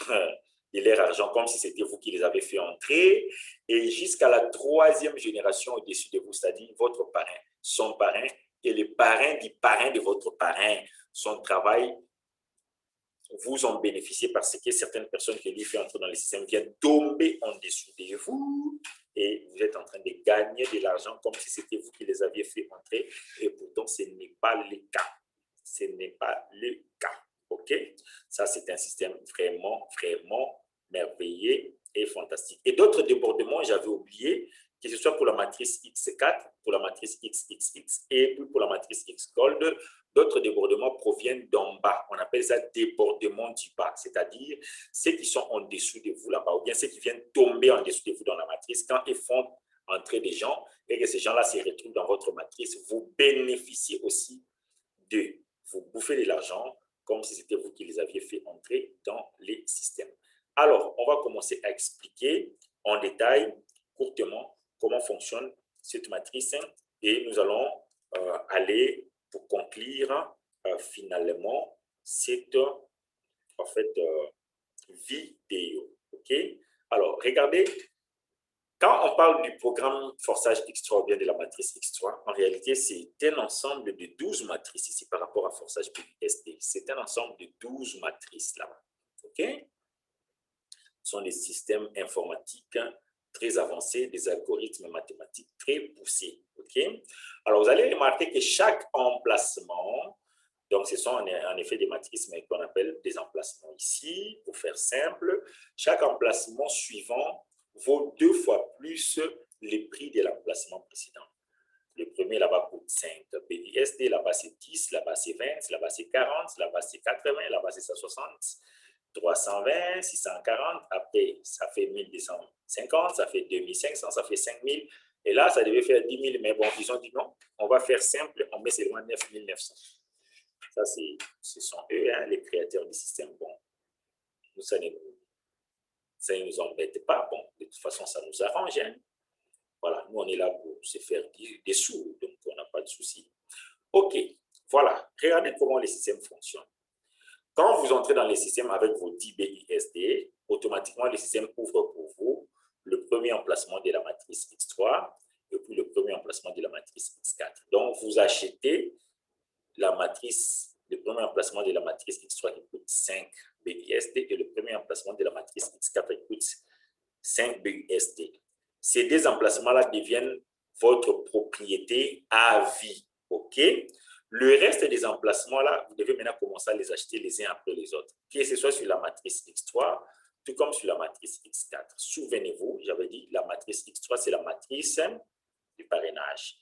de leur argent comme si c'était vous qui les avez fait entrer. Et jusqu'à la 3e génération au-dessus de vous, c'est-à-dire votre parrain, son parrain et le parrain du parrain de votre parrain. Son travail, vous en bénéficiez parce que certaines personnes qui lui font entrer dans le système viennent tomber en dessous de vous et vous êtes en train de gagner de l'argent comme si c'était vous qui les aviez fait entrer et pourtant ce n'est pas le cas. Ce n'est pas le cas. OK? Ça, c'est un système vraiment, vraiment merveilleux et fantastique. Et d'autres débordements, j'avais oublié, que ce soit pour la matrice X4, pour la matrice XXX et puis pour la matrice X-Gold, d'autres débordements proviennent d'en bas. On appelle ça débordement du bas, c'est-à-dire ceux qui sont en dessous de vous là-bas, ou bien ceux qui viennent tomber en dessous de vous dans la matrice, quand ils font entrer des gens et que ces gens-là se retrouvent dans votre matrice, vous bénéficiez aussi d'eux. Vous bouffez de l'argent comme si c'était vous qui les aviez fait entrer dans les systèmes. Alors, on va commencer à expliquer en détail, courtement, comment fonctionne cette matrice et nous allons aller pour conclure finalement cette vidéo. OK? Alors, regardez, quand on parle du programme forçage X3 ou bien de la matrice X3, en réalité, c'est un ensemble de 12 matrices ici par rapport à forçage BUSD. C'est un ensemble de 12 matrices là-bas. OK? Ce sont des systèmes informatiques très avancés, des algorithmes mathématiques très poussés. OK? Alors, vous allez remarquer que chaque emplacement Donc, ce sont en effet des matrices, mais qu'on appelle des emplacements. Ici, pour faire simple, chaque emplacement suivant vaut 2 fois plus les prix de l'emplacement précédent. Le premier, là-bas, coûte 5 BUSD, là-bas, c'est 10, là-bas, c'est 20, là-bas, c'est 40, là-bas, c'est 80, là-bas, c'est 160, 320, 640. Après, ça fait 1250, ça fait 2500, ça fait 5000. Et là, ça devait faire 10 000, mais bon, ils ont dit non, on va faire simple, on met seulement 9900. Ça, ce sont eux, hein, les créateurs du système. Bon, nous, ça ne nous embête pas. Bon, de toute façon, ça nous arrange. Hein. Voilà, nous, on est là pour se faire des sous, donc on n'a pas de souci. OK, voilà. Regardez comment les systèmes fonctionnent. Quand vous entrez dans les systèmes avec vos 10 BUSD, automatiquement, le système ouvre pour vous le premier emplacement de la matrice X3 et puis le premier emplacement de la matrice X4. Donc, vous achetez la matrice, le premier emplacement de la matrice X3 qui coûte 5 BUSD et le premier emplacement de la matrice X4 qui coûte 5 BUSD. Ces deux emplacements-là deviennent votre propriété à vie. OK? Le reste des emplacements-là, vous devez maintenant commencer à les acheter les uns après les autres, que ce soit sur la matrice X3, tout comme sur la matrice X4. Souvenez-vous, j'avais dit, la matrice X3, c'est la matrice du parrainage.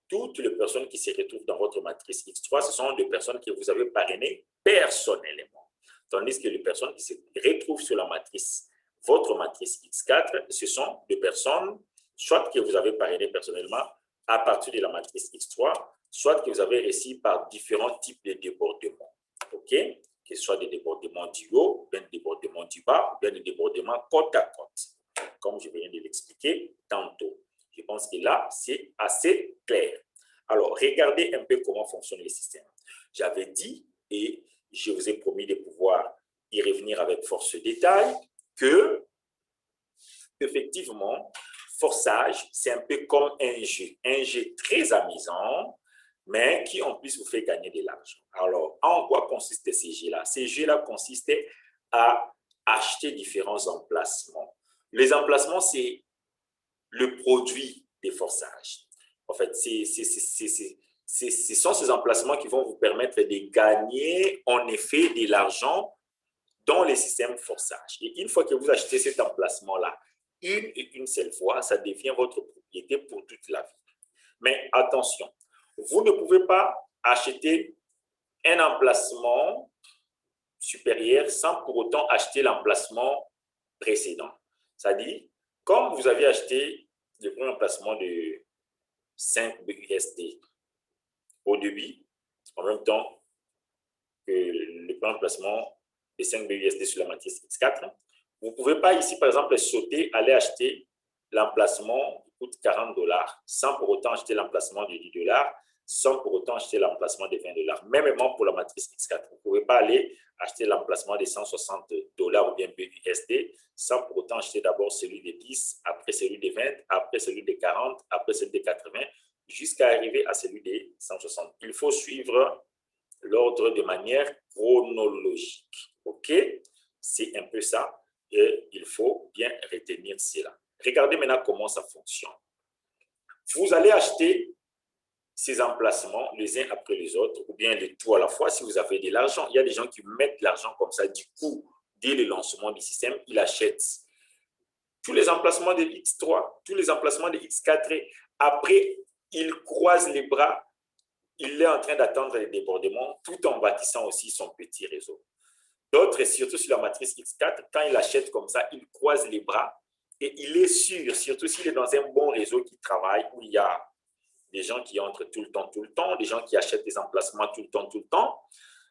Toutes les personnes qui se retrouvent dans votre matrice X3, ce sont des personnes que vous avez parrainées personnellement. Tandis que les personnes qui se retrouvent sur la matrice, votre matrice X4, ce sont des personnes, soit que vous avez parrainées personnellement à partir de la matrice X3, soit que vous avez réussi par différents types de débordements. OK? Que ce soit des débordements du haut, bien des débordements du bas, ou bien des débordements côte à côte, comme je viens de l'expliquer tantôt. Je pense que là, c'est assez clair. Alors, regardez un peu comment fonctionne le système. J'avais dit, et je vous ai promis de pouvoir y revenir avec force de détail, que, effectivement, forçage, c'est un peu comme un jeu très amusant, mais qui en plus vous fait gagner de l'argent. Alors, en quoi consistent ces jeux-là? Ces jeux-là consistent à acheter différents emplacements. Les emplacements, c'est le produit des forçages. En fait, ce sont ces emplacements qui vont vous permettre de gagner en effet de l'argent dans les systèmes forçage. Et une fois que vous achetez cet emplacement-là, une et une seule fois, ça devient votre propriété pour toute la vie. Mais attention, vous ne pouvez pas acheter un emplacement supérieur sans pour autant acheter l'emplacement précédent. C'est-à-dire, comme vous avez acheté le premier emplacement de 5 BUSD au début, en même temps que le premier emplacement de 5 BUSD sur la matrice X4, vous ne pouvez pas ici, par exemple, sauter, aller acheter l'emplacement qui coûte $40 sans pour autant acheter l'emplacement de $10, sans pour autant acheter l'emplacement de $20. Même pour la matrice X4, vous ne pouvez pas aller acheter l'emplacement de $160 ou bien BUSD sans pour autant acheter d'abord celui de 10, après celui de 20, après celui de 40, après celui de 80, jusqu'à arriver à celui de 160. Il faut suivre l'ordre de manière chronologique. OK? C'est un peu ça et il faut bien retenir cela. Regardez maintenant comment ça fonctionne. Vous allez acheter ces emplacements les uns après les autres ou bien les tout à la fois si vous avez de l'argent. Il y a des gens qui mettent l'argent comme ça. Du coup, dès le lancement du système, ils achètent tous les emplacements de X3, tous les emplacements de X4. Après, ils croisent les bras. Il est en train d'attendre les débordements tout en bâtissant aussi son petit réseau. D'autres, surtout sur la matrice X4, quand il achète comme ça, il croise les bras et il est sûr, surtout s'il est dans un bon réseau qui travaille, où il y a des gens qui entrent tout le temps, des gens qui achètent des emplacements tout le temps,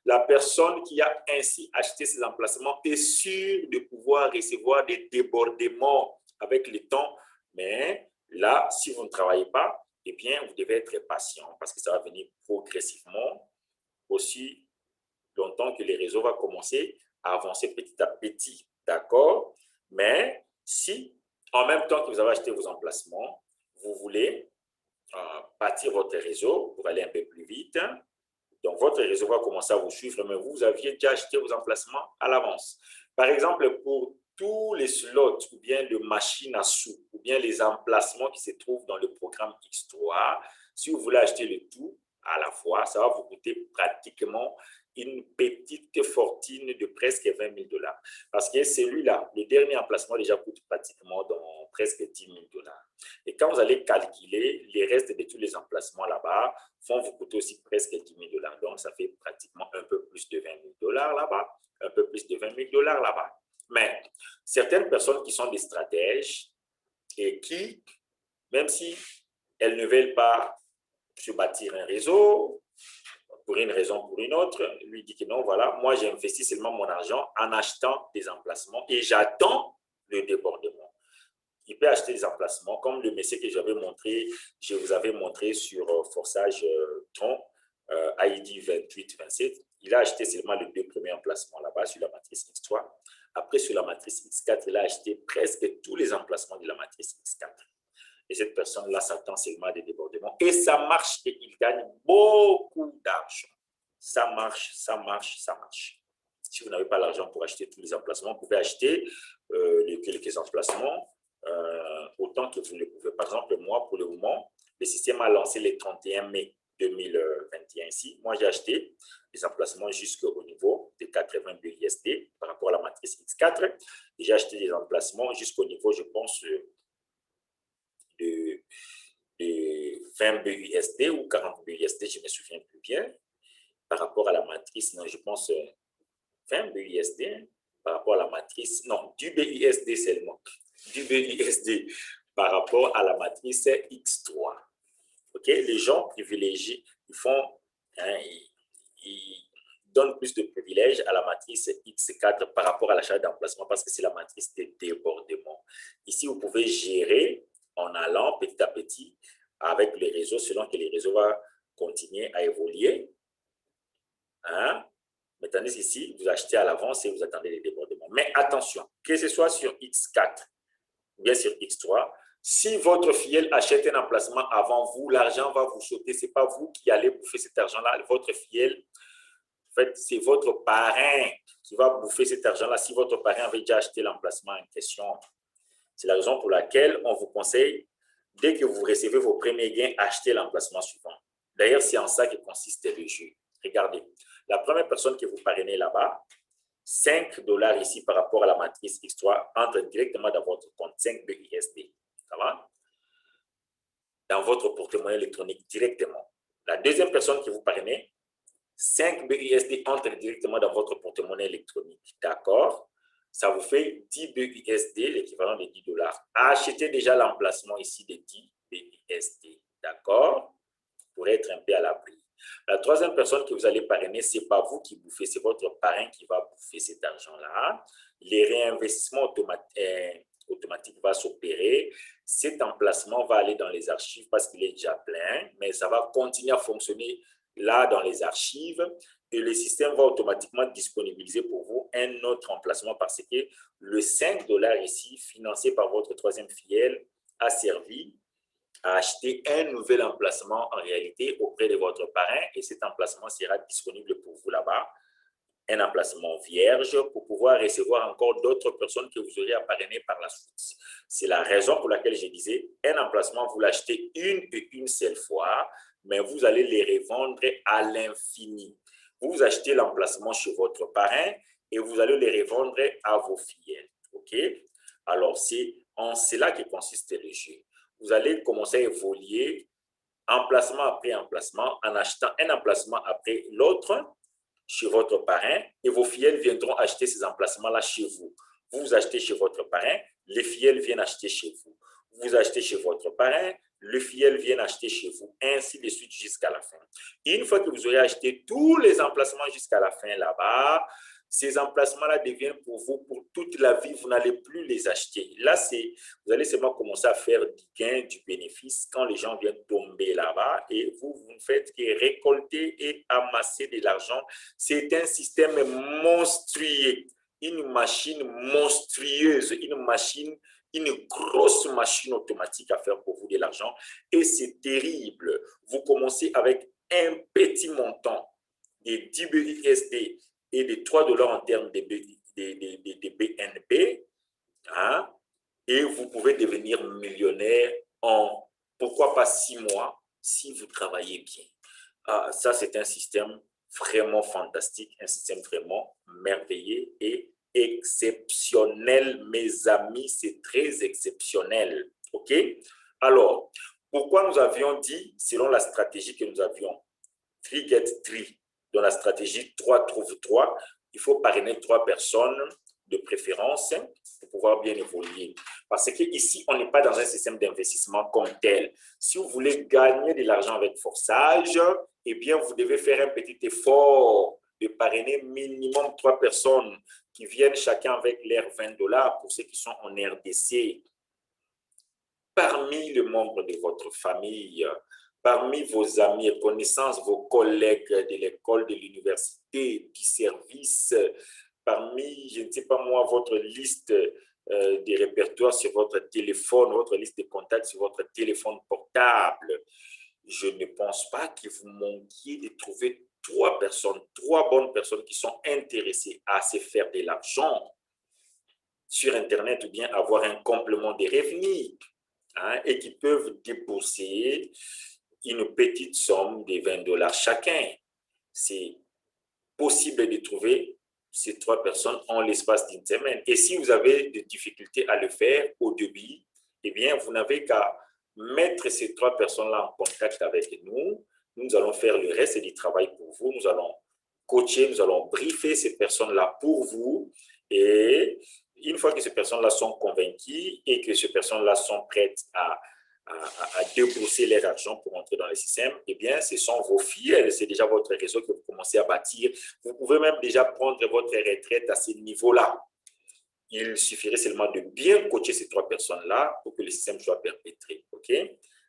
la personne qui a ainsi acheté ces emplacements est sûre de pouvoir recevoir des débordements avec le temps. Mais là, si vous ne travaillez pas, eh bien, vous devez être patient parce que ça va venir progressivement aussi longtemps que le réseau va commencer à avancer petit à petit. D'accord? Mais si, en même temps que vous avez acheté vos emplacements, vous voulez bâtir votre réseau pour aller un peu plus vite, donc votre réseau va commencer à vous suivre, mais vous aviez déjà acheté vos emplacements à l'avance. Par exemple, pour tous les slots ou bien les machines à sous ou bien les emplacements qui se trouvent dans le programme X3, si vous voulez acheter le tout à la fois, ça va vous coûter pratiquement une petite fortune de presque 20 000 $. Parce que celui-là, le dernier emplacement déjà coûte pratiquement dans presque 10 000 $. Et quand vous allez calculer les restes de tous les emplacements là-bas, vont vous coûter aussi presque 10 000 $. Donc, ça fait pratiquement un peu plus de 20 000 $ là-bas, un peu plus de 20 000 $ là-bas. Mais certaines personnes qui sont des stratèges et qui, même si elles ne veulent pas se bâtir un réseau, pour une raison ou pour une autre, lui dit que non, voilà, moi j'investis seulement mon argent en achetant des emplacements et j'attends le débordement. Il peut acheter des emplacements comme le monsieur que je vous avais montré sur Forçage Tron, ID 28-27. Il a acheté seulement les 2 premiers emplacements là-bas sur la matrice X3. Après, sur la matrice X4, il a acheté presque tous les emplacements de la matrice X4. Et cette personne-là s'attend seulement à des débordements. Et ça marche et il gagne beaucoup d'argent. Ça marche, ça marche, ça marche. Si vous n'avez pas l'argent pour acheter tous les emplacements, vous pouvez acheter les quelques emplacements autant que vous le pouvez. Par exemple, moi, pour le moment, le système a lancé le 31 mai 2021 ici. Moi, j'ai acheté des emplacements jusqu'au niveau de 80 BUSD par rapport à la matrice X4. Et j'ai acheté des emplacements jusqu'au niveau, je pense, de 20 BUSD ou 40 BUSD, je ne me souviens plus bien, par rapport à la matrice, non, je pense 20 BUSD, par rapport à la matrice, non, du BUSD seulement, du BUSD par rapport à la matrice X3. OK? Les gens privilégiés, ils font, hein, ils donnent plus de privilèges à la matrice X4 par rapport à l'achat d'emplacement parce que c'est la matrice de débordement. Ici, vous pouvez gérer en allant petit à petit avec les réseaux, selon que les réseaux vont continuer à évoluer. Hein? Mais tandis qu'ici, vous achetez à l'avance et vous attendez les débordements. Mais attention, que ce soit sur X4 ou bien sur X3, si votre filleul achète un emplacement avant vous, l'argent va vous sauter. Ce n'est pas vous qui allez bouffer cet argent-là. Votre filleul, en fait, c'est votre parrain qui va bouffer cet argent-là. Si votre parrain avait déjà acheté l'emplacement en question, c'est la raison pour laquelle on vous conseille, dès que vous recevez vos premiers gains, achetez l'emplacement suivant. D'ailleurs, c'est en ça que consiste le jeu. Regardez, la première personne que vous parrainez là-bas, 5 $ ici par rapport à la matrice X3 entre directement dans votre compte, 5 BUSD. Ça va? Dans votre porte-monnaie électronique directement. La deuxième personne que vous parrainez, 5 BUSD entre directement dans votre porte-monnaie électronique. D'accord? Ça vous fait 10 BUSD, l'équivalent de 10 $. Achetez déjà l'emplacement ici de 10 BUSD. D'accord? Pour être un peu à l'abri. La troisième personne que vous allez parrainer, ce n'est pas vous qui bouffez, c'est votre parrain qui va bouffer cet argent-là. Les réinvestissements automatiques vont s'opérer. Cet emplacement va aller dans les archives parce qu'il est déjà plein, mais ça va continuer à fonctionner là dans les archives et le système va automatiquement disponibiliser pour vous un autre emplacement parce que le 5 $ ici, financé par votre troisième filleul, a servi à acheter un nouvel emplacement en réalité auprès de votre parrain et cet emplacement sera disponible pour vous là-bas, un emplacement vierge pour pouvoir recevoir encore d'autres personnes que vous aurez à parrainer par la suite. C'est la raison pour laquelle je disais, un emplacement, vous l'achetez une seule fois, mais vous allez les revendre à l'infini. Vous achetez l'emplacement chez votre parrain et vous allez les revendre à vos fillettes. OK? Alors, c'est en cela que consiste le jeu. Vous allez commencer à évoluer emplacement après emplacement en achetant un emplacement après l'autre chez votre parrain et vos fillettes viendront acheter ces emplacements-là chez vous. Vous achetez chez votre parrain, les fillettes viennent acheter chez vous. Vous achetez chez votre parrain, les fillettes viennent acheter chez vous, ainsi de suite jusqu'à la fin. Et une fois que vous aurez acheté tous les emplacements jusqu'à la fin là-bas, ces emplacements-là deviennent pour vous pour toute la vie, vous n'allez plus les acheter. Là, vous allez seulement commencer à faire du gain, du bénéfice quand les gens viennent tomber là-bas et vous ne faites que récolter et amasser de l'argent. C'est un système monstrueux, une machine monstrueuse, une grosse machine automatique à faire pour vous de l'argent et c'est terrible. Vous commencez avec un petit montant de 10 BUSD et de 3 $ en termes de BNB, hein, et vous pouvez devenir millionnaire en, pourquoi pas 6 mois, si vous travaillez bien. Ah, ça, c'est un système vraiment fantastique, un système vraiment merveilleux et exceptionnel, mes amis, c'est très exceptionnel. OK? Alors, pourquoi nous avions dit, selon la stratégie que nous avions, 3 get 3, dans la stratégie 3 trouve 3, il faut parrainer 3 personnes de préférence pour pouvoir bien évoluer. Parce qu'ici, on n'est pas dans un système d'investissement comme tel. Si vous voulez gagner de l'argent avec forçage, eh bien, vous devez faire un petit effort de parrainer minimum 3 personnes qui viennent chacun avec leurs $20 pour ceux qui sont en RDC. Parmi les membres de votre famille, parmi vos amis et connaissances, vos collègues de l'école, de l'université, du service, parmi, je ne sais pas moi, votre liste des répertoires sur votre téléphone, votre liste de contacts sur votre téléphone portable. Je ne pense pas que vous manquiez de trouver 3 personnes, 3 bonnes personnes qui sont intéressées à se faire de l'argent sur Internet ou bien avoir un complément de revenus, hein, et qui peuvent débourser une petite somme de $20 chacun. C'est possible de trouver ces 3 personnes en l'espace d'une semaine. Et si vous avez des difficultés à le faire au début, eh bien, vous n'avez qu'à mettre ces 3 personnes-là en contact avec nous. Nous allons faire le reste du travail pour vous. Nous allons coacher, nous allons briefer ces personnes-là pour vous. Et une fois que ces personnes-là sont convaincues et que ces personnes-là sont prêtes à débourser leur argent pour entrer dans le système, eh bien, ce sont vos fidèles, c'est déjà votre réseau que vous commencez à bâtir. Vous pouvez même déjà prendre votre retraite à ce niveau-là. Il suffirait seulement de bien coacher ces 3 personnes-là pour que le système soit perpétré. OK?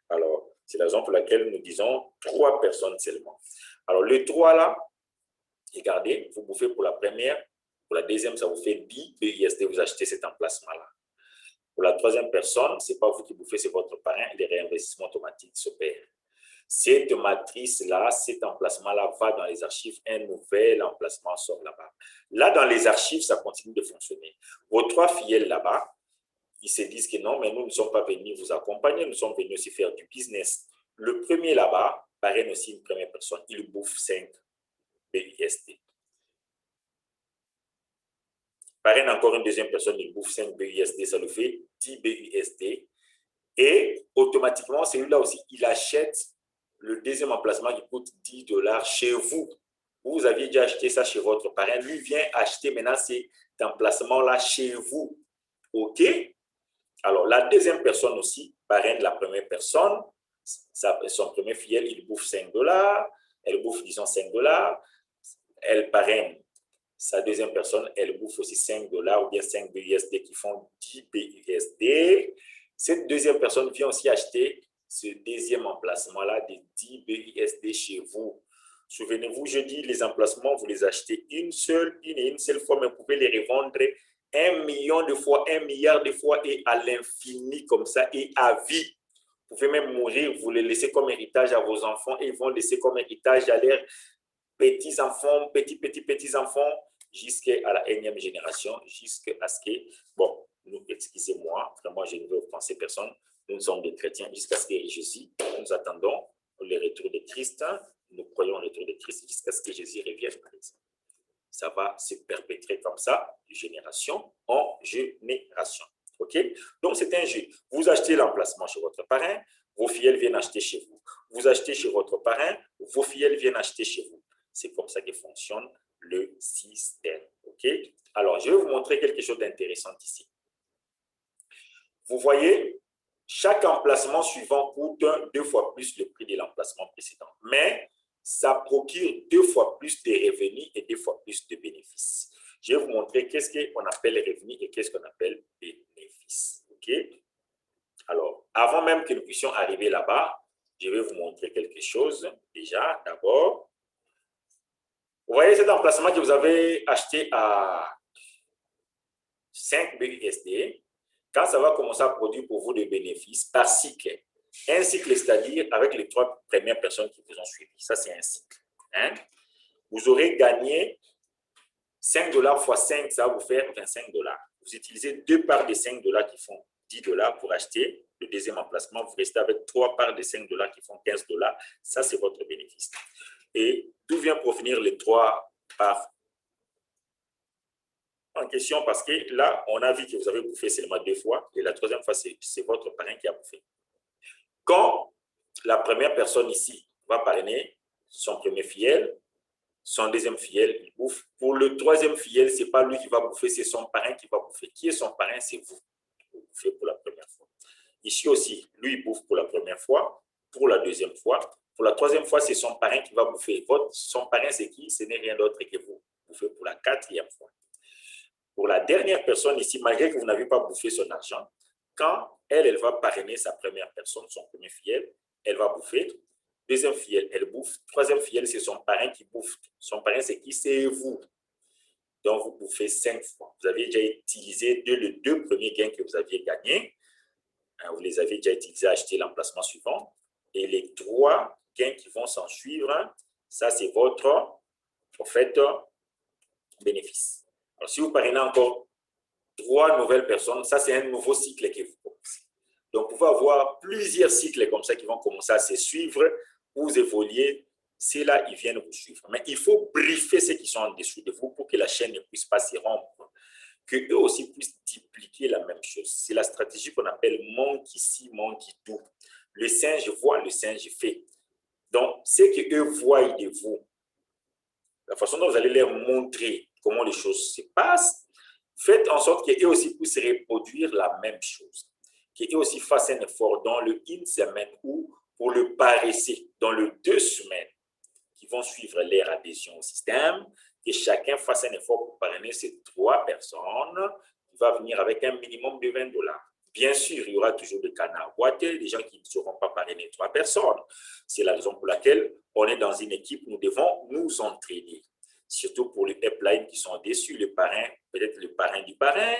Alors, c'est la raison pour laquelle nous disons 3 personnes seulement. Alors, les 3 là, regardez, vous bouffez pour la première, pour la deuxième, ça vous fait 10 BUSD, vous achetez cet emplacement-là. Pour la troisième personne, ce n'est pas vous qui bouffez, c'est votre parrain, les réinvestissements automatiques s'opèrent. Cette matrice-là, cet emplacement-là va dans les archives, un nouvel emplacement sort là-bas. Là, dans les archives, ça continue de fonctionner. Vos 3 fidèles là-bas, ils se disent que non, mais nous ne sommes pas venus vous accompagner, nous sommes venus aussi faire du business. Le premier là-bas parraine aussi une première personne, il bouffe 5 BUSD. Parraine encore une deuxième personne, il bouffe 5 BUSD, ça le fait 10 BUSD. Et automatiquement, celui-là aussi, il achète le deuxième emplacement qui coûte $10 chez vous. Vous aviez déjà acheté ça chez votre parrain. Lui vient acheter maintenant cet emplacement-là chez vous. OK? Alors, la deuxième personne aussi parraine la première personne. Son premier filleul, il bouffe $5. Elle bouffe, disons, $5. Elle parraine sa deuxième personne, elle bouffe aussi $5 ou bien 5 BUSD qui font 10 BUSD. Cette deuxième personne vient aussi acheter ce deuxième emplacement-là de 10 BUSD chez vous. Souvenez-vous, je dis les emplacements, vous les achetez une et une seule fois, mais vous pouvez les revendre 1 million de fois, 1 milliard de fois et à l'infini comme ça et à vie. Vous pouvez même mourir, vous les laissez comme héritage à vos enfants et ils vont laisser comme héritage à leurs petits-enfants, petits-enfants, jusqu'à la énième génération, jusqu'à ce que, bon, nous, excusez-moi, vraiment, je ne veux offenser personne, nous sommes des chrétiens, jusqu'à ce que Jésus, nous attendons le retour de Christ, nous croyons au retour de Christ jusqu'à ce que Jésus revienne. Ça va se perpétrer comme ça, de génération en génération. OK? Donc, c'est un jeu. Vous achetez l'emplacement chez votre parrain, vos fidèles viennent acheter chez vous. Vous achetez chez votre parrain, vos fidèles viennent acheter chez vous. C'est comme ça que fonctionne le système. OK? Alors, je vais vous montrer quelque chose d'intéressant ici. Vous voyez, chaque emplacement suivant coûte 2 fois plus le prix de l'emplacement précédent. Mais ça procure 2 fois plus de revenus et 2 fois plus de bénéfices. Je vais vous montrer qu'est-ce qu'on appelle revenus et qu'est-ce qu'on appelle bénéfices. OK? Alors, avant même que nous puissions arriver là-bas, je vais vous montrer quelque chose. Déjà, d'abord, vous voyez cet emplacement que vous avez acheté à 5 BUSD, quand ça va commencer à produire pour vous des bénéfices par cycle. Un cycle, c'est-à-dire avec les 3 premières personnes qui vous ont suivi. Ça, c'est un cycle. Hein? Vous aurez gagné $5 fois 5, ça va vous faire $25. Vous utilisez 2 parts de $5 qui font $10 pour acheter le deuxième emplacement, vous restez avec 3 parts de 5 $ qui font 15 $. Ça, c'est votre bénéfice. Et d'où vient provenir les 3 parts en question? Parce que là, on a vu que vous avez bouffé seulement 2 fois et la troisième fois, c'est votre parrain qui a bouffé. Quand la première personne ici va parrainer son premier filleul, son deuxième filleul, il bouffe. Pour le troisième filleul, ce n'est pas lui qui va bouffer, c'est son parrain qui va bouffer. Qui est son parrain? C'est vous. Vous bouffez pour la première fois. Ici aussi, lui, il bouffe pour la première fois, pour la deuxième fois. Pour la troisième fois, c'est son parrain qui va bouffer. Son parrain, c'est qui? Ce n'est rien d'autre que vous. Vous bouffez pour la quatrième fois. Pour la dernière personne ici, malgré que vous n'avez pas bouffé son argent, quand elle va parrainer sa première personne, son premier filleul, elle va bouffer. Deuxième filleul, elle bouffe. Troisième filleul, c'est son parrain qui bouffe. Son parrain, c'est qui? C'est vous. Donc, vous bouffez 5 fois. Vous avez déjà utilisé les 2 premiers gains que vous aviez gagnés. Vous les avez déjà utilisés à acheter l'emplacement suivant. Et les 3 gains qui vont s'en suivre, ça, c'est votre, en fait, bénéfice. Alors, si vous parrainez encore 3 nouvelles personnes, ça, c'est un nouveau cycle que vous commencez. Donc, vous pouvez avoir plusieurs cycles comme ça qui vont commencer à se suivre. Vous évoluez, c'est là ils viennent vous suivre. Mais il faut briefer ceux qui sont en dessous de vous pour que la chaîne ne puisse pas se rompre, qu'eux aussi puissent dupliquer la même chose. C'est la stratégie qu'on appelle monkey see, monkey do. Le singe voit, le singe fait. Donc, ce qu'eux voient de vous, la façon dont vous allez leur montrer comment les choses se passent, faites en sorte qu'eux aussi puissent reproduire la même chose. Qu'eux aussi fassent un effort dans le une semaine ou pour le paresseux, dans le 2 semaines qui vont suivre leur adhésion au système, que chacun fasse un effort pour parrainer ces 3 personnes qui va venir avec un minimum de 20 $. Bien sûr, il y aura toujours des canards boiteux, des gens qui ne seront pas parrainer 3 personnes. C'est la raison pour laquelle on est dans une équipe, nous devons nous entraîner. Surtout pour les pipelines qui sont dessus, le parrain, peut-être le parrain du parrain,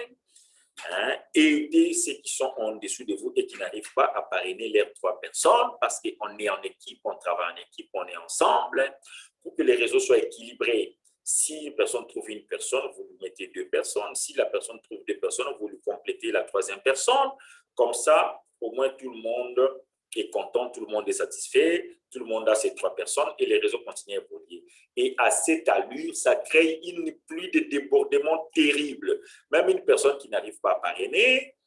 aider ceux qui sont en dessous de vous et qui n'arrivent pas à parrainer leurs 3 personnes parce qu'on est en équipe, on travaille en équipe, on est ensemble pour que les réseaux soient équilibrés. Si une personne trouve une personne, vous lui mettez 2 personnes. Si la personne trouve 2 personnes, vous lui complétez la 3e personne. Comme ça, au moins tout le monde est content, tout le monde est satisfait, tout le monde a ces 3 personnes et les réseaux continuent à évoluer. Et à cette allure, ça crée une pluie de débordements terribles. Même une personne qui n'arrive pas à parrainer,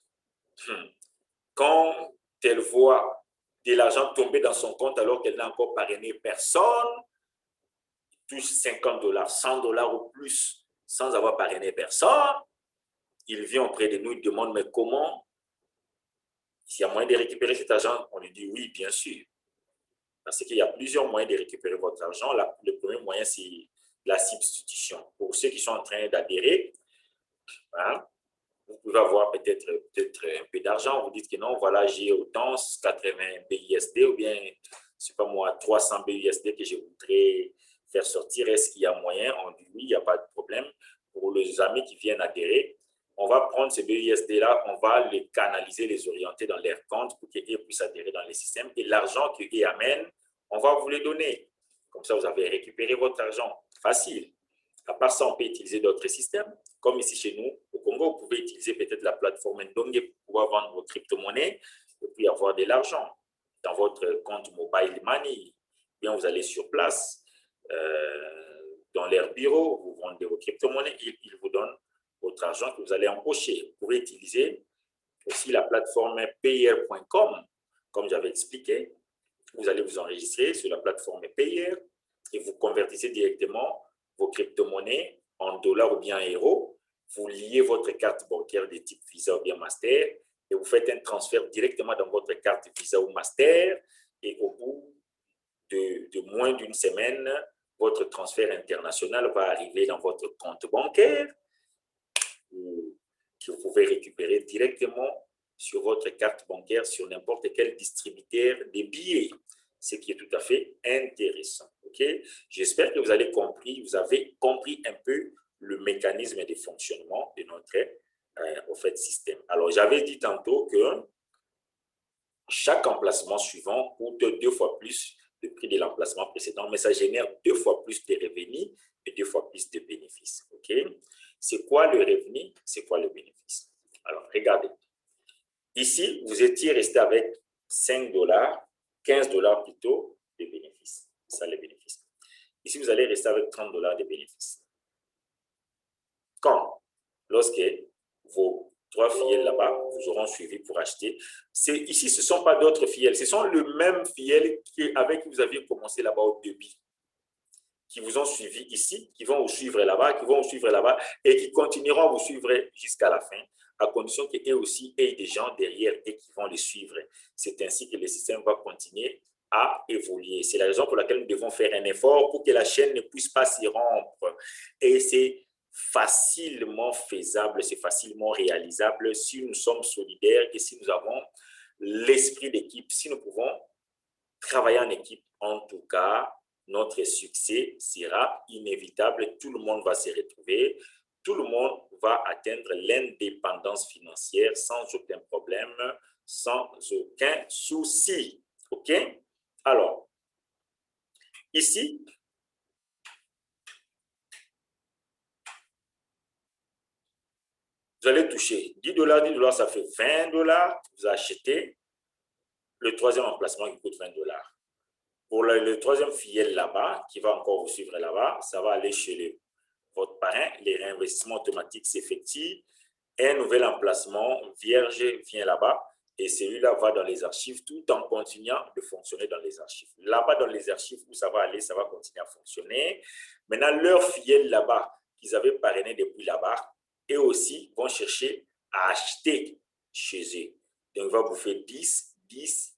quand elle voit de l'argent tomber dans son compte alors qu'elle n'a encore parrainé personne, touche 50 $, 100 $ ou plus sans avoir parrainé personne, il vient auprès de nous, il demande, mais comment? S'il y a moyen de récupérer cet argent, on lui dit oui, bien sûr. Parce qu'il y a plusieurs moyens de récupérer votre argent. Le premier moyen, c'est la substitution. Pour ceux qui sont en train d'adhérer, vous pouvez avoir peut-être un peu d'argent. Vous dites que non, voilà, j'ai autant, 80 BUSD ou bien, je ne sais pas moi, 300 BUSD que je voudrais faire sortir. Est-ce qu'il y a moyen? On dit oui, il n'y a pas de problème. Pour les amis qui viennent adhérer, on va prendre ces BUSD-là, on va les canaliser, les orienter dans leur compte pour qu'ils puissent adhérer dans les systèmes. Et l'argent qu'ils amènent, on va vous le donner. Comme ça, vous avez récupéré votre argent. Facile. À part ça, on peut utiliser d'autres systèmes. Comme ici chez nous, au Congo, vous pouvez utiliser peut-être la plateforme Ndonge pour pouvoir vendre vos crypto-monnaies et puis avoir de l'argent dans votre compte mobile money. Bien, vous allez sur place, dans leur bureau, vous vendez vos crypto-monnaies, ils vous donnent votre argent que vous allez empocher. Vous pourrez utiliser aussi la plateforme payer.com, comme j'avais expliqué. Vous allez vous enregistrer sur la plateforme Payer et vous convertissez directement vos crypto-monnaies en dollars ou bien en euros. Vous liez votre carte bancaire de type Visa ou bien Master et vous faites un transfert directement dans votre carte Visa ou Master et au bout de moins d'une semaine, votre transfert international va arriver dans votre compte bancaire que vous pouvez récupérer directement sur votre carte bancaire sur n'importe quel distributeur de billets, ce qui est tout à fait intéressant. Okay? J'espère que vous avez compris un peu le mécanisme de fonctionnement de notre système. Alors, j'avais dit tantôt que chaque emplacement suivant coûte 2 fois plus le prix de l'emplacement précédent, mais ça génère 2 fois plus de revenus et 2 fois plus de bénéfices. Okay? C'est quoi le revenu? C'est quoi le bénéfice? Alors, regardez. Ici, vous étiez resté avec 5 $, 15 $ plutôt de bénéfices. C'est ça les bénéfices. Ici, vous allez rester avec 30 $ de bénéfices. Quand? Lorsque vos 3 fillets là-bas vous auront suivi pour acheter. Ici, ce ne sont pas d'autres fillets. Ce sont le même filleul avec qui vous aviez commencé là-bas au début, qui vous ont suivi ici, qui vont vous suivre là-bas, qui vont vous suivre là-bas et qui continueront à vous suivre jusqu'à la fin, à condition qu'eux aussi aient des gens derrière et qui vont les suivre. C'est ainsi que le système va continuer à évoluer. C'est la raison pour laquelle nous devons faire un effort pour que la chaîne ne puisse pas s'y rompre. Et c'est facilement faisable, c'est facilement réalisable si nous sommes solidaires et si nous avons l'esprit d'équipe, si nous pouvons travailler en équipe. En tout cas, notre succès sera inévitable. Tout le monde va se retrouver. Tout le monde va atteindre l'indépendance financière sans aucun problème, sans aucun souci. OK? Alors, ici, vous allez toucher 10 $, 10 $, ça fait 20 $. Vous achetez le troisième emplacement qui coûte 20 $. Pour le troisième filleul là-bas, qui va encore vous suivre là-bas, ça va aller chez votre parrain. Les réinvestissements automatiques s'effectuent. Un nouvel emplacement vierge vient là-bas et celui-là va dans les archives tout en continuant de fonctionner dans les archives. Là-bas, dans les archives où ça va aller, ça va continuer à fonctionner. Maintenant, leurs filleul là-bas, qu'ils avaient parrainé depuis là-bas, eux aussi vont chercher à acheter chez eux. Donc, il va bouffer 10, 10.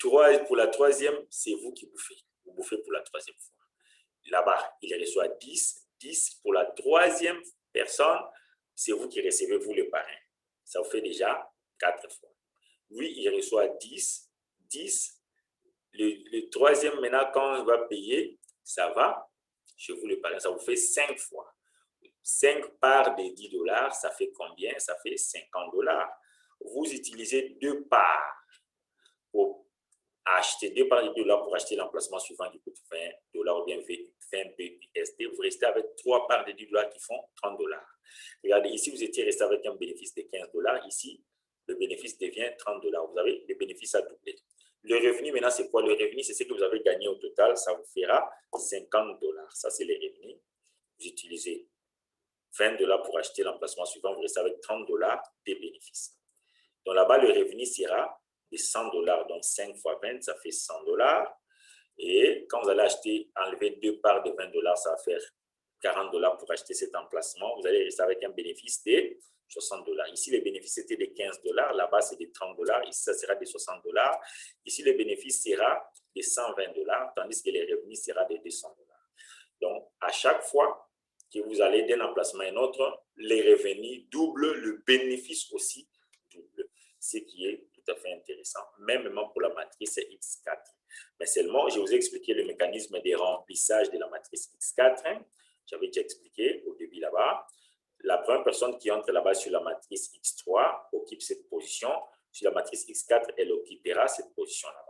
Pour la troisième, c'est vous qui bouffez. Vous bouffez pour la troisième fois. Là-bas, il reçoit 10, 10. Pour la troisième personne, c'est vous qui recevez, vous le parrain. Ça vous fait déjà 4 fois. Lui, il reçoit 10, 10. Le troisième, maintenant, quand il va payer, ça va chez vous le parrain. Ça vous fait 5 fois. 5 parts de 10 $, ça fait combien? Ça fait 50 $. Vous utilisez 2 parts pour acheter 2 parts de 2 $ pour acheter l'emplacement suivant qui coûte 20 $ ou bien 20 BUSD. Vous restez avec 3 parts de 10 $ qui font 30 $. Regardez, ici, vous étiez resté avec un bénéfice de 15 $. Ici, le bénéfice devient 30 $. Vous avez le bénéfice à doubler. Le revenu, maintenant, c'est quoi? Le revenu, c'est ce que vous avez gagné au total. Ça vous fera 50 $. Ça, c'est les revenus. Vous utilisez 20 $ pour acheter l'emplacement suivant. Vous restez avec 30 $ de bénéfices. Donc là-bas, le revenu sera de 100 $. Donc 5 fois 20, ça fait 100 $. Et quand vous allez acheter, enlever 2 parts de 20 $, ça va faire 40 $ pour acheter cet emplacement. Vous allez rester avec un bénéfice de 60 $. Ici, le bénéfice était de 15 $. Là-bas, c'est de 30 $. Ici, ça sera de 60 $. Ici, le bénéfice sera de 120 $, tandis que les revenus sera de 200 $. Donc, à chaque fois que vous allez d'un emplacement à un autre, les revenus doublent, le bénéfice aussi double. Ce qui est tout à fait intéressant, même pour la matrice X4. Mais seulement, je vous ai expliqué le mécanisme de remplissage de la matrice X4. J'avais déjà expliqué au début là-bas. La première personne qui entre là-bas sur la matrice X3 occupe cette position. Sur la matrice X4, elle occupera cette position là-bas.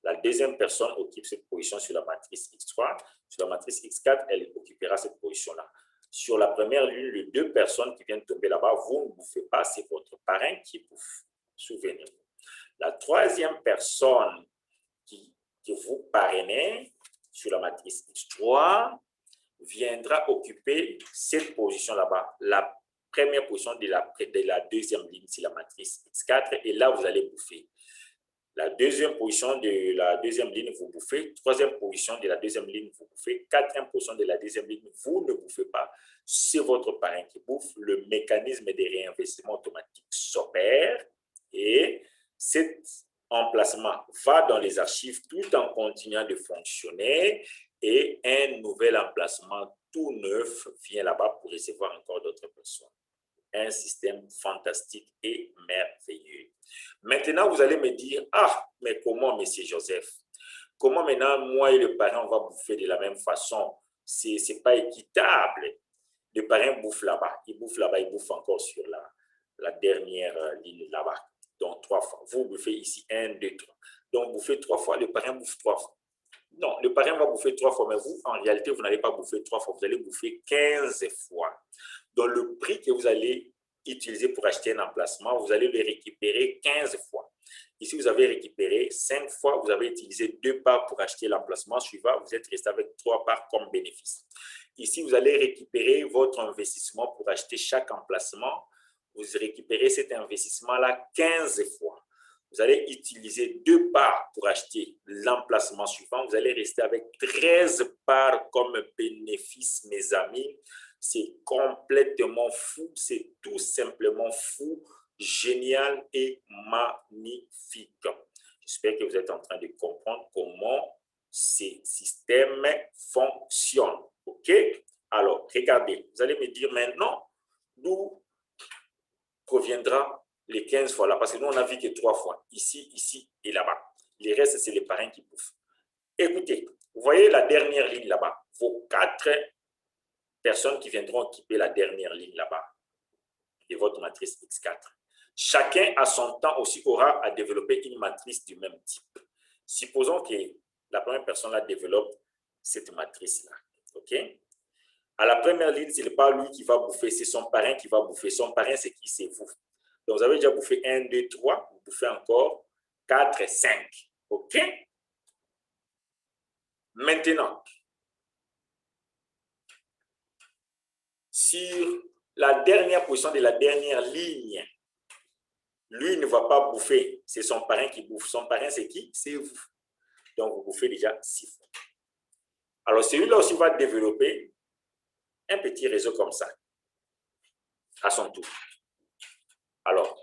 La deuxième personne occupe cette position sur la matrice X3. Sur la matrice X4, elle occupera cette position-là. Sur la première ligne, les 2 personnes qui viennent tomber là-bas, vous ne bouffez pas, c'est votre parrain qui bouffe. Souvenez-vous. La troisième personne que vous parrainez sur la matrice X3 viendra occuper cette position là-bas, la première position de la deuxième ligne sur la matrice X4, et là, vous allez bouffer. La deuxième position de la deuxième ligne, vous bouffez. Troisième position de la deuxième ligne, vous bouffez. Quatrième position de la deuxième ligne, vous ne bouffez pas. C'est votre parrain qui bouffe. Le mécanisme de réinvestissement automatique s'opère et cet emplacement va dans les archives tout en continuant de fonctionner et un nouvel emplacement tout neuf vient là-bas pour recevoir encore d'autres personnes. Un système fantastique et merveilleux. Maintenant, vous allez me dire, ah, mais comment, monsieur Joseph? Comment maintenant, moi et le parrain, on va bouffer de la même façon? C'est pas équitable. Le parrain bouffe là-bas, il bouffe là-bas, il bouffe encore sur la dernière ligne là-bas. Donc, 3 fois. Vous bouffez ici 1, 2, 3. Donc, vous bouffez 3 fois, le parrain bouffe 3 fois. Non, le parrain va bouffer 3 fois, mais vous, en réalité, vous n'allez pas bouffer 3 fois, vous allez bouffer 15 fois. Donc, le prix que vous allez utilisé pour acheter un emplacement, vous allez le récupérer 15 fois. Ici, vous avez récupéré 5 fois, vous avez utilisé 2 parts pour acheter l'emplacement suivant, vous êtes resté avec 3 parts comme bénéfice. Ici, vous allez récupérer votre investissement pour acheter chaque emplacement. Vous récupérez cet investissement-là 15 fois. Vous allez utiliser 2 parts pour acheter l'emplacement suivant. Vous allez rester avec 13 parts comme bénéfice, mes amis. C'est complètement fou, c'est tout simplement fou, génial et magnifique. J'espère que vous êtes en train de comprendre comment ces systèmes fonctionnent. OK? Alors, regardez, vous allez me dire maintenant d'où proviendra les 15 fois là, parce que nous, on n'a vu que 3 fois, ici, ici et là-bas. Les restes, c'est les parrains qui bouffent. Écoutez, vous voyez la dernière ligne là-bas, vos 4 personnes qui viendront occuper la dernière ligne là-bas de votre matrice X4. Chacun, à son temps aussi, aura à développer une matrice du même type. Supposons que la première personne la développe cette matrice-là. OK? À la première ligne, ce n'est pas lui qui va bouffer, c'est son parrain qui va bouffer. Son parrain, c'est qui? C'est vous. Donc, vous avez déjà bouffé 1, 2, 3. Vous bouffez encore 4, 5. OK? Maintenant, sur la dernière position de la dernière ligne, lui ne va pas bouffer. C'est son parrain qui bouffe. Son parrain, c'est qui? C'est vous. Donc, vous bouffez déjà 6 fois. Alors, celui-là aussi va développer un petit réseau comme ça, à son tour. Alors,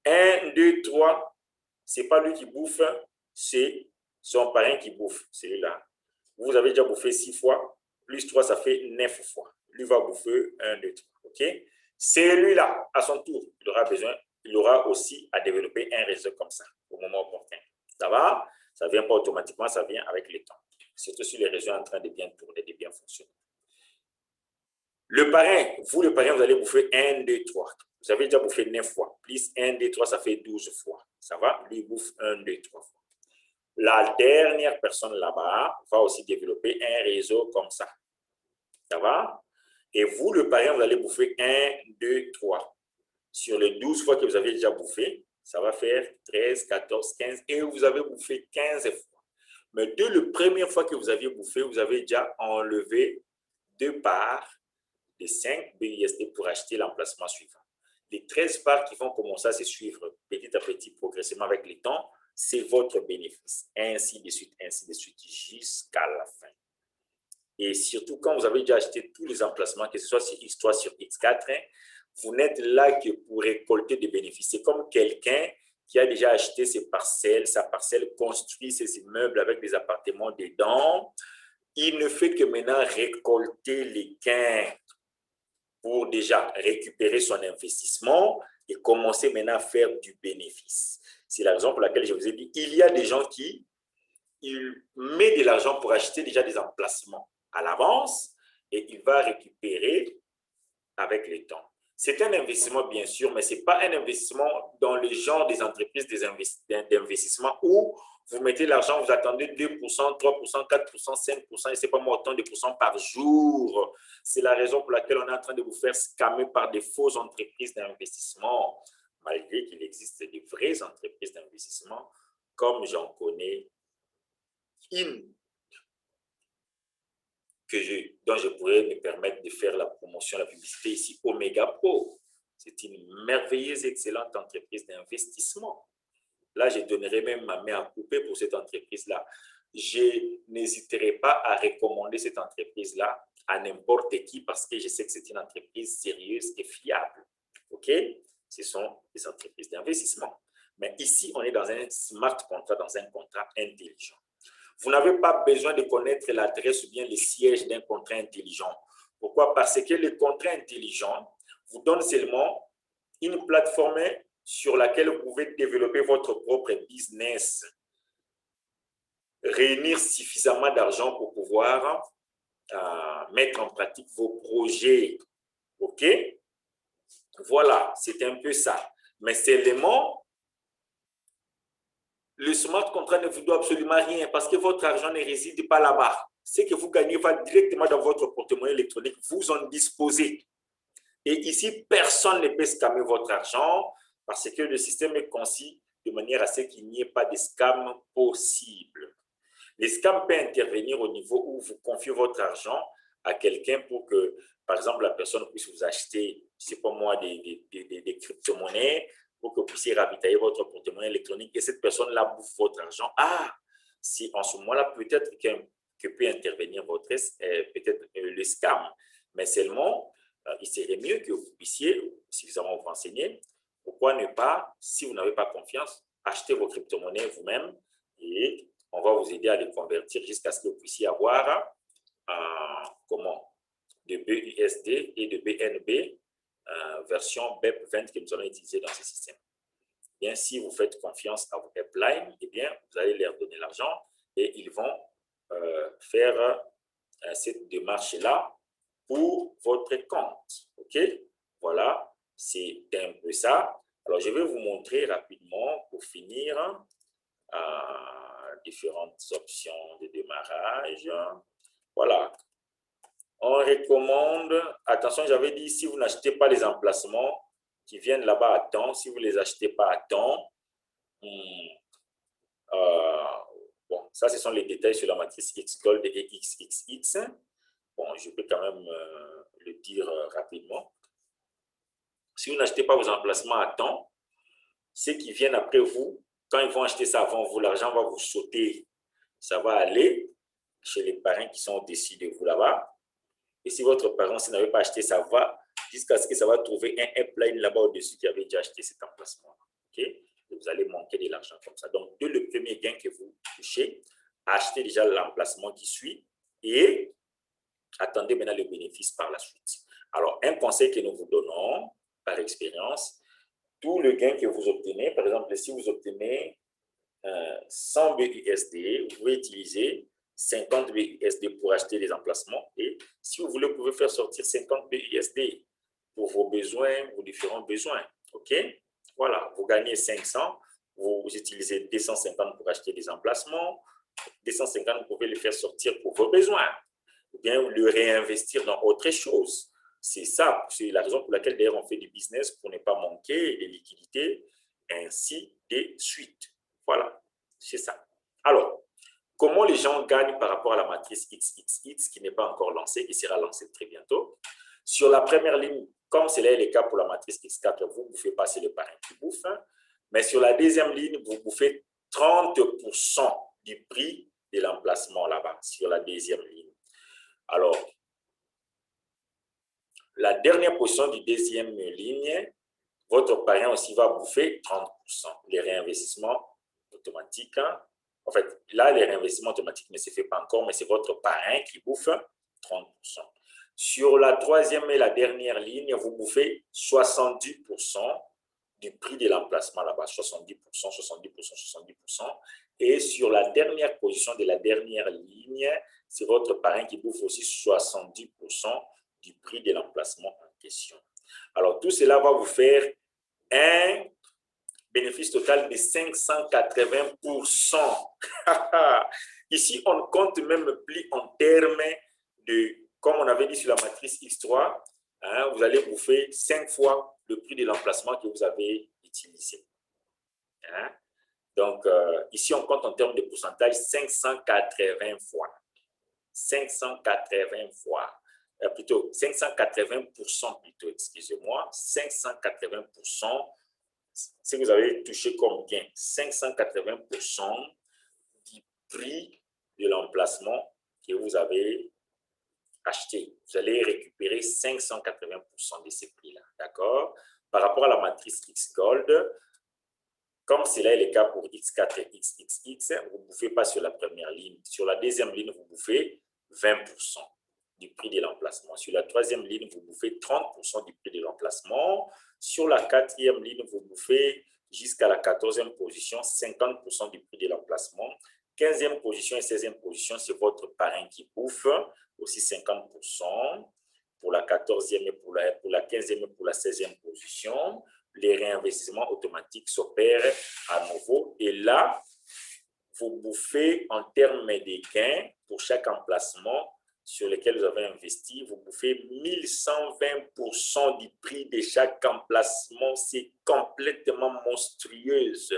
1, 2, 3, ce n'est pas lui qui bouffe, c'est son parrain qui bouffe, celui-là. Vous avez déjà bouffé 6 fois, plus 3, ça fait 9 fois. Lui va bouffer 1, 2, 3. OK? Celui-là, à son tour, il aura aussi à développer un réseau comme ça, au moment opportun. Ça va? Ça ne vient pas automatiquement, ça vient avec le temps. Surtout si les réseaux sont en train de bien tourner, de bien fonctionner. Le parrain, vous, allez bouffer 1, 2, 3. Vous avez déjà bouffé 9 fois. Plus 1, 2, 3, ça fait 12 fois. Ça va? Lui bouffe 1, 2, 3 fois. La dernière personne là-bas va aussi développer un réseau comme ça. Ça va? Et vous, le parrain, vous allez bouffer 1, 2, 3. Sur les 12 fois que vous avez déjà bouffé, ça va faire 13, 14, 15. Et vous avez bouffé 15 fois. Mais dès la première fois que vous aviez bouffé, vous avez déjà enlevé 2 parts de 5 BUSD pour acheter l'emplacement suivant. Les 13 parts qui vont commencer à se suivre petit à petit, progressivement avec le temps, c'est votre bénéfice. Ainsi de suite, jusqu'à la fin. Et surtout, quand vous avez déjà acheté tous les emplacements, que ce soit sur X3, sur X4, vous n'êtes là que pour récolter des bénéfices. C'est comme quelqu'un qui a déjà acheté ses parcelles, sa parcelle, construit ses immeubles avec des appartements dedans. Il ne fait que maintenant récolter les gains pour déjà récupérer son investissement et commencer maintenant à faire du bénéfice. C'est la raison pour laquelle je vous ai dit, il y a des gens qui mettent de l'argent pour acheter déjà des emplacements à l'avance et il va récupérer avec le temps. C'est un investissement, bien sûr, mais ce n'est pas un investissement dans le genre des entreprises d'investissement où vous mettez l'argent, vous attendez 2%, 3%, 4%, 5%, et ce n'est pas moi autant de pourcents par jour. C'est la raison pour laquelle on est en train de vous faire scammer par des fausses entreprises d'investissement, malgré qu'il existe de vraies entreprises d'investissement, comme j'en connais une dont je pourrais me permettre de faire la promotion, la publicité ici, Omega Pro. C'est une merveilleuse, excellente entreprise d'investissement. Là, je donnerai même ma main à couper pour cette entreprise-là. Je n'hésiterai pas à recommander cette entreprise-là à n'importe qui parce que je sais que c'est une entreprise sérieuse et fiable. OK? Ce sont des entreprises d'investissement. Mais ici, on est dans un smart contract, dans un contrat intelligent. Vous n'avez pas besoin de connaître l'adresse ou bien le siège d'un contrat intelligent. Pourquoi? Parce que le contrat intelligent vous donne seulement une plateforme sur laquelle vous pouvez développer votre propre business, réunir suffisamment d'argent pour pouvoir mettre en pratique vos projets. OK? Voilà, c'est un peu ça. Mais seulement, le smart contract ne vous doit absolument rien parce que votre argent ne réside pas là-bas. Ce que vous gagnez va directement dans votre porte-monnaie électronique. Vous en disposez. Et ici, personne ne peut scammer votre argent parce que le système est conçu de manière à ce qu'il n'y ait pas de scam possible. Les scams peuvent intervenir au niveau où vous confiez votre argent à quelqu'un pour que, par exemple, la personne puisse vous acheter, c'est pas moi, des crypto-monnaies pour que vous puissiez ravitailler votre porte-monnaie électronique et cette personne-là bouffe votre argent. Ah, si en ce moment-là, peut-être que peut intervenir peut-être le scam, mais seulement, il serait mieux que vous puissiez suffisamment vous renseigner. Pourquoi ne pas, si vous n'avez pas confiance, acheter vos crypto-monnaies vous-même et on va vous aider à les convertir jusqu'à ce que vous puissiez avoir de BUSD et de BNB version BEP20 que nous allons utiliser dans ce système. Bien, si vous faites confiance à vos upline, eh bien, vous allez leur donner l'argent et ils vont faire cette démarche-là pour votre compte. OK? Voilà, c'est un peu ça. Alors, je vais vous montrer rapidement pour finir différentes options de démarrage. Voilà. On recommande, attention, j'avais dit, si vous n'achetez pas les emplacements qui viennent là-bas à temps, si vous ne les achetez pas à temps, bon, ça, ce sont les détails sur la matrice X-Gold et XXX. Bon, je peux quand même le dire rapidement. Si vous n'achetez pas vos emplacements à temps, ceux qui viennent après vous, quand ils vont acheter ça avant vous, l'argent va vous sauter. Ça va aller chez les parrains qui sont au-dessus de vous là-bas. Et si votre parent, s'il n'avait pas acheté, ça va jusqu'à ce que ça va trouver un upline là-bas au-dessus qui avait déjà acheté cet emplacement. OK? Et vous allez manquer de l'argent comme ça. Donc, dès le premier gain que vous touchez, achetez déjà l'emplacement qui suit et attendez maintenant le bénéfice par la suite. Alors, un conseil que nous vous donnons par expérience, tout le gain que vous obtenez, par exemple, si vous obtenez 100 BUSD, vous pouvez utiliser 50 BUSD pour acheter les emplacements et si vous voulez, vous pouvez faire sortir 50 BUSD pour vos besoins, vos différents besoins. OK? Voilà, vous gagnez 500, vous utilisez 250 pour acheter des emplacements, 250, vous pouvez les faire sortir pour vos besoins ou bien le réinvestir dans autre chose. C'est ça, c'est la raison pour laquelle d'ailleurs on fait du business pour ne pas manquer les liquidités, ainsi de suite. Voilà, c'est ça. Alors, comment les gens gagnent par rapport à la matrice XXX qui n'est pas encore lancée, qui sera lancée très bientôt? Sur la première ligne, comme c'est là le cas pour la matrice X4, vous ne bouffez pas, c'est le parrain qui bouffe. Mais sur la deuxième ligne, vous bouffez 30% du prix de l'emplacement là-bas, sur la deuxième ligne. Alors, la dernière position du deuxième ligne, votre parrain aussi va bouffer 30%. Les réinvestissements automatiques, en fait, là, les réinvestissements automatiques ne se font pas encore, mais c'est votre parrain qui bouffe 30%. Sur la troisième et la dernière ligne, vous bouffez 70% du prix de l'emplacement là-bas, 70%, 70%, 70%. Et sur la dernière position de la dernière ligne, c'est votre parrain qui bouffe aussi 70% du prix de l'emplacement en question. Alors, tout cela va vous faire un bénéfice total de 580%. Ici, on ne compte même plus en termes de, comme on avait dit sur la matrice X3, hein, vous allez bouffer 5 fois le prix de l'emplacement que vous avez utilisé. Hein? Donc, ici, on compte en termes de pourcentage 580 fois. 580 fois. Plutôt 580%, plutôt, excusez-moi, 580%, si vous avez touché comme gain 580% du prix de l'emplacement que vous avez acheté. Vous allez récupérer 580% de ces prix-là, d'accord? Par rapport à la matrice X-Gold, comme cela est le cas pour X4 et XXX, vous ne bouffez pas sur la première ligne. Sur la deuxième ligne, vous bouffez 20% du prix de l'emplacement. Sur la troisième ligne, vous bouffez 30% du prix de l'emplacement. Sur la quatrième ligne, vous bouffez jusqu'à la 14e position 50% du prix de l'emplacement. 15e position et 16e position, c'est votre parrain qui bouffe aussi 50% pour la 14e et pour la 15e et pour la 16e position. Les réinvestissements automatiques s'opèrent à nouveau. Et là, vous bouffez en termes de gains pour chaque emplacement sur lesquels vous avez investi, vous bouffez 1120% du prix de chaque emplacement. C'est complètement monstrueuse.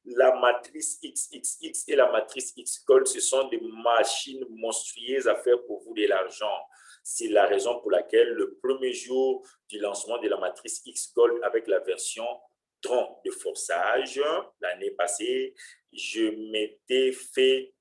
La matrice XXX et la matrice X-Gold, ce sont des machines monstrueuses à faire pour vous de l'argent. C'est la raison pour laquelle le premier jour du lancement de la matrice X-Gold avec la version tronc de forçage, l'année passée, je m'étais fait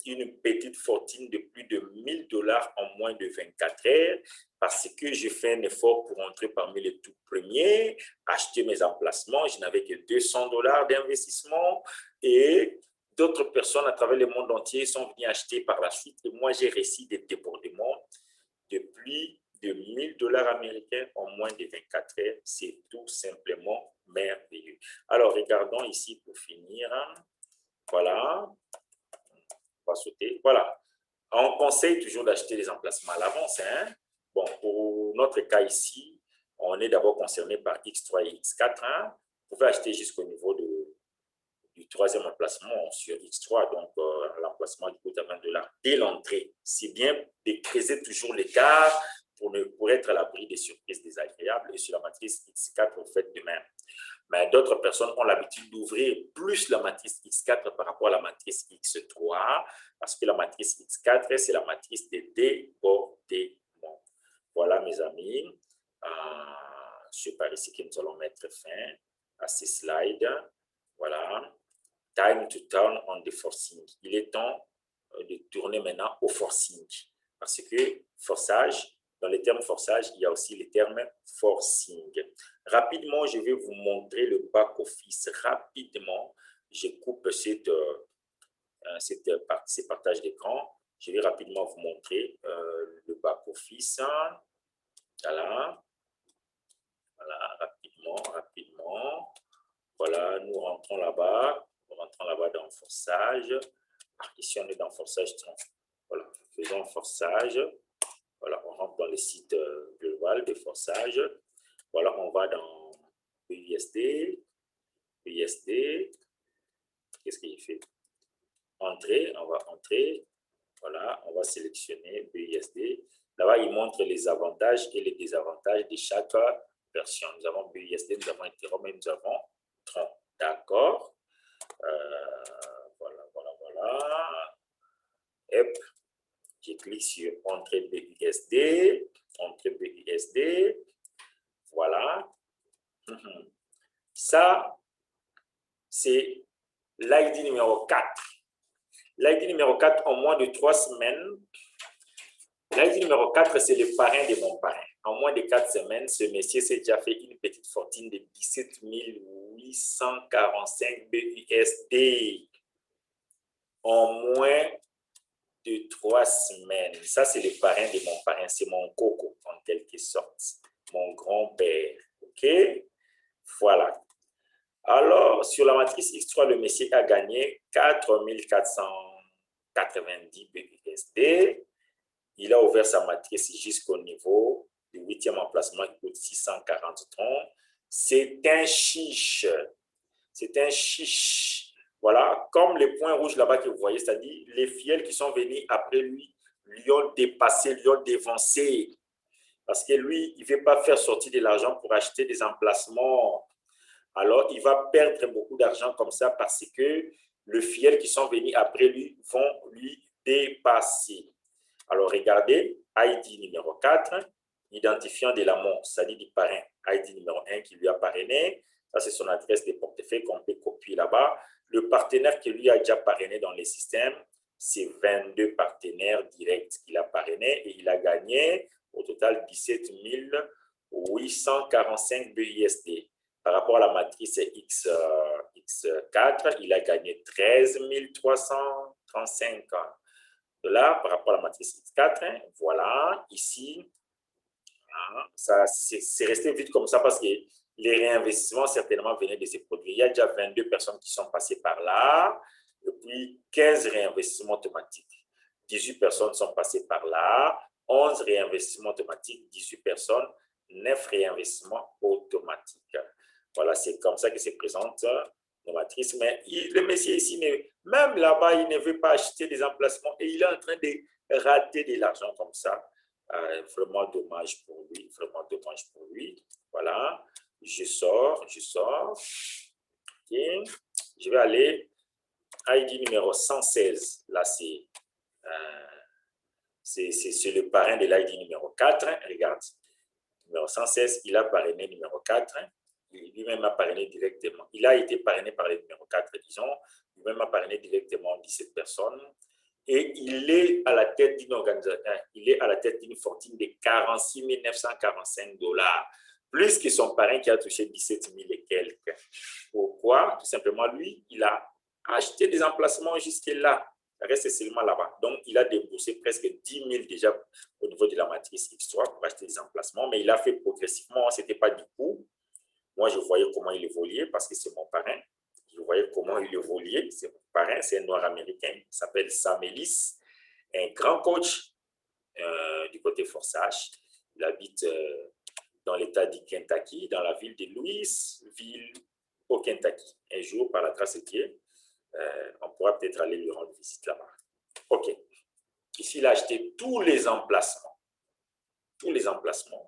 une petite fortune de plus de 1000 $ en moins de 24 heures parce que j'ai fait un effort pour entrer parmi les tout premiers, acheter mes emplacements. Je n'avais que 200 $ d'investissement et d'autres personnes à travers le monde entier sont venues acheter par la suite. Et moi, j'ai réussi des débordements de plus de 1000 $ américains en moins de 24 heures. C'est tout simplement merveilleux. Alors, regardons ici pour finir. Voilà. On va sauter. Voilà. On conseille toujours d'acheter les emplacements à l'avance. Hein? Bon, pour notre cas ici, on est d'abord concerné par X3 et X4. Hein? Vous pouvez acheter jusqu'au niveau du troisième emplacement sur X3, donc l'emplacement qui coûte à 20 $ dès l'entrée. C'est bien de creuser toujours l'écart pour être à l'abri des surprises désagréables. Et sur la matrice X4, vous faites de même. Mais d'autres personnes ont l'habitude d'ouvrir plus la matrice X4 par rapport à la matrice X3, parce que la matrice X4, c'est la matrice des débordements. Voilà, mes amis. C'est par ici que nous allons mettre fin à ces slides. Voilà. Time to turn on the forcing. Il est temps de tourner maintenant au forcing. Parce que forçage, dans les termes forçage, il y a aussi les termes forcing. Rapidement, je vais vous montrer le back-office. Rapidement, je coupe ces partages d'écran. Je vais rapidement vous montrer le back-office. Voilà. Voilà, rapidement. Voilà, nous rentrons là-bas. Nous rentrons là-bas dans forçage. Ici, on est dans forçage. Voilà, faisons forçage. Voilà, on rentre dans le site global de forçage. Voilà, on va dans BUSD. Qu'est-ce qu'il fait? Entrer, on va entrer. Voilà, on va sélectionner BUSD. Là-bas, il montre les avantages et les désavantages de chaque version. Nous avons BUSD, nous avons Ethereum et nous avons Tron. D'accord. Voilà. Hop. Je clique sur Entrée BUSD. Voilà. Ça, c'est l'ID numéro 4. L'ID numéro 4, en moins de 3 semaines, l'ID numéro 4, c'est le parrain de mon parrain. En moins de 4 semaines, ce monsieur s'est déjà fait une petite fortune de 17 845 BUSD. En moins de 3 semaines. Ça, c'est le parrain de mon parrain. C'est mon coco, en quelque sorte. Mon grand-père. OK? Voilà. Alors, sur la matrice X3, le monsieur a gagné 4490 BUSD. Il a ouvert sa matrice jusqu'au niveau du 8e emplacement qui coûte 640 troncs. C'est un chiche. C'est un chiche. Voilà, comme les points rouges là-bas que vous voyez, c'est-à-dire les fidèles qui sont venus après lui, lui ont dépassé, lui ont dévancé. Parce que lui, il ne veut pas faire sortir de l'argent pour acheter des emplacements. Alors, il va perdre beaucoup d'argent comme ça parce que les fidèles qui sont venus après lui vont lui dépasser. Alors, regardez, ID numéro 4, identifiant de l'amont, c'est-à-dire du parrain. ID numéro 1 qui lui a parrainé. Ça, c'est son adresse de portefeuille qu'on peut copier là-bas. Le partenaire qui lui a déjà parrainé dans les systèmes, c'est 22 partenaires directs qu'il a parrainé et il a gagné au total 17 845 BUSD. Par rapport à la matrice X4, il a gagné 13 335 $ par rapport à la matrice X4. Voilà, ici, ça c'est resté vite comme ça parce que les réinvestissements certainement venaient de ces produits. Il y a déjà 22 personnes qui sont passées par là, et puis 15 réinvestissements automatiques. 18 personnes sont passées par là, 11 réinvestissements automatiques, 18 personnes, 9 réinvestissements automatiques. Voilà, c'est comme ça que se présente la matrice. Mais le monsieur ici, même là-bas, il ne veut pas acheter des emplacements et il est en train de rater de l'argent comme ça. Vraiment dommage pour lui, vraiment dommage pour lui. Voilà, je sors. Okay. Je vais aller ID numéro 116. Là, c'est le parrain de l'ID numéro 4. Regarde, numéro 116, il a parrainé numéro 4. Lui-même a parrainé directement. Il a été parrainé par le numéro 4, disons. Lui-même a parrainé directement 17 personnes. Et il est à la tête d'une organisation, il est à la tête d'une fortune de 46 945 $, plus que son parrain qui a touché 17 000 et quelques. Pourquoi? Tout simplement, lui, il a acheté des emplacements jusque-là. Ça reste seulement là-bas. Donc, il a déboursé presque 10 000 déjà au niveau de la matrice X3 pour acheter des emplacements, mais il a fait progressivement, ce n'était pas du coup. Moi, je voyais comment il évoluait parce que c'est mon parrain. Je voyais comment il évoluait. C'est mon parrain, c'est un noir américain. Il s'appelle Sam Ellis, un grand coach du côté Forsage. Il habite dans l'État du Kentucky, dans la ville de Louisville, au Kentucky. Un jour, par la grâce de Dieu, on pourra peut-être aller lui rendre visite là-bas. OK. Ici, il a acheté tous les emplacements. Tous les emplacements.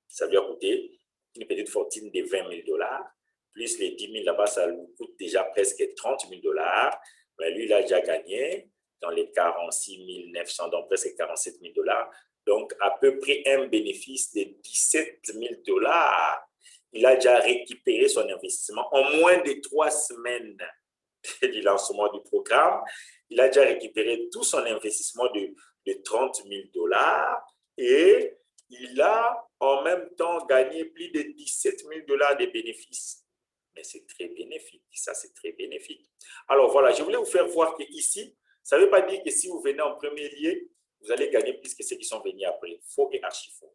Ça lui a coûté une petite fortune de 20 000 $. Plus les 10 000 là-bas, ça lui coûte déjà presque 30 000 $. Mais lui, il a déjà gagné dans les 46 900, donc presque 47 000 $. Donc, à peu près un bénéfice de 17 000 $. Il a déjà récupéré son investissement en moins de 3 semaines du lancement du programme. Il a déjà récupéré tout son investissement de 30 000 $ et il a en même temps gagné plus de 17 000 $ de bénéfices. Mais c'est très bénéfique, ça c'est très bénéfique. Alors voilà, je voulais vous faire voir qu'ici, ça ne veut pas dire que si vous venez en premier lieu, vous allez gagner plus que ceux qui sont venus après. Faux et archi-faux.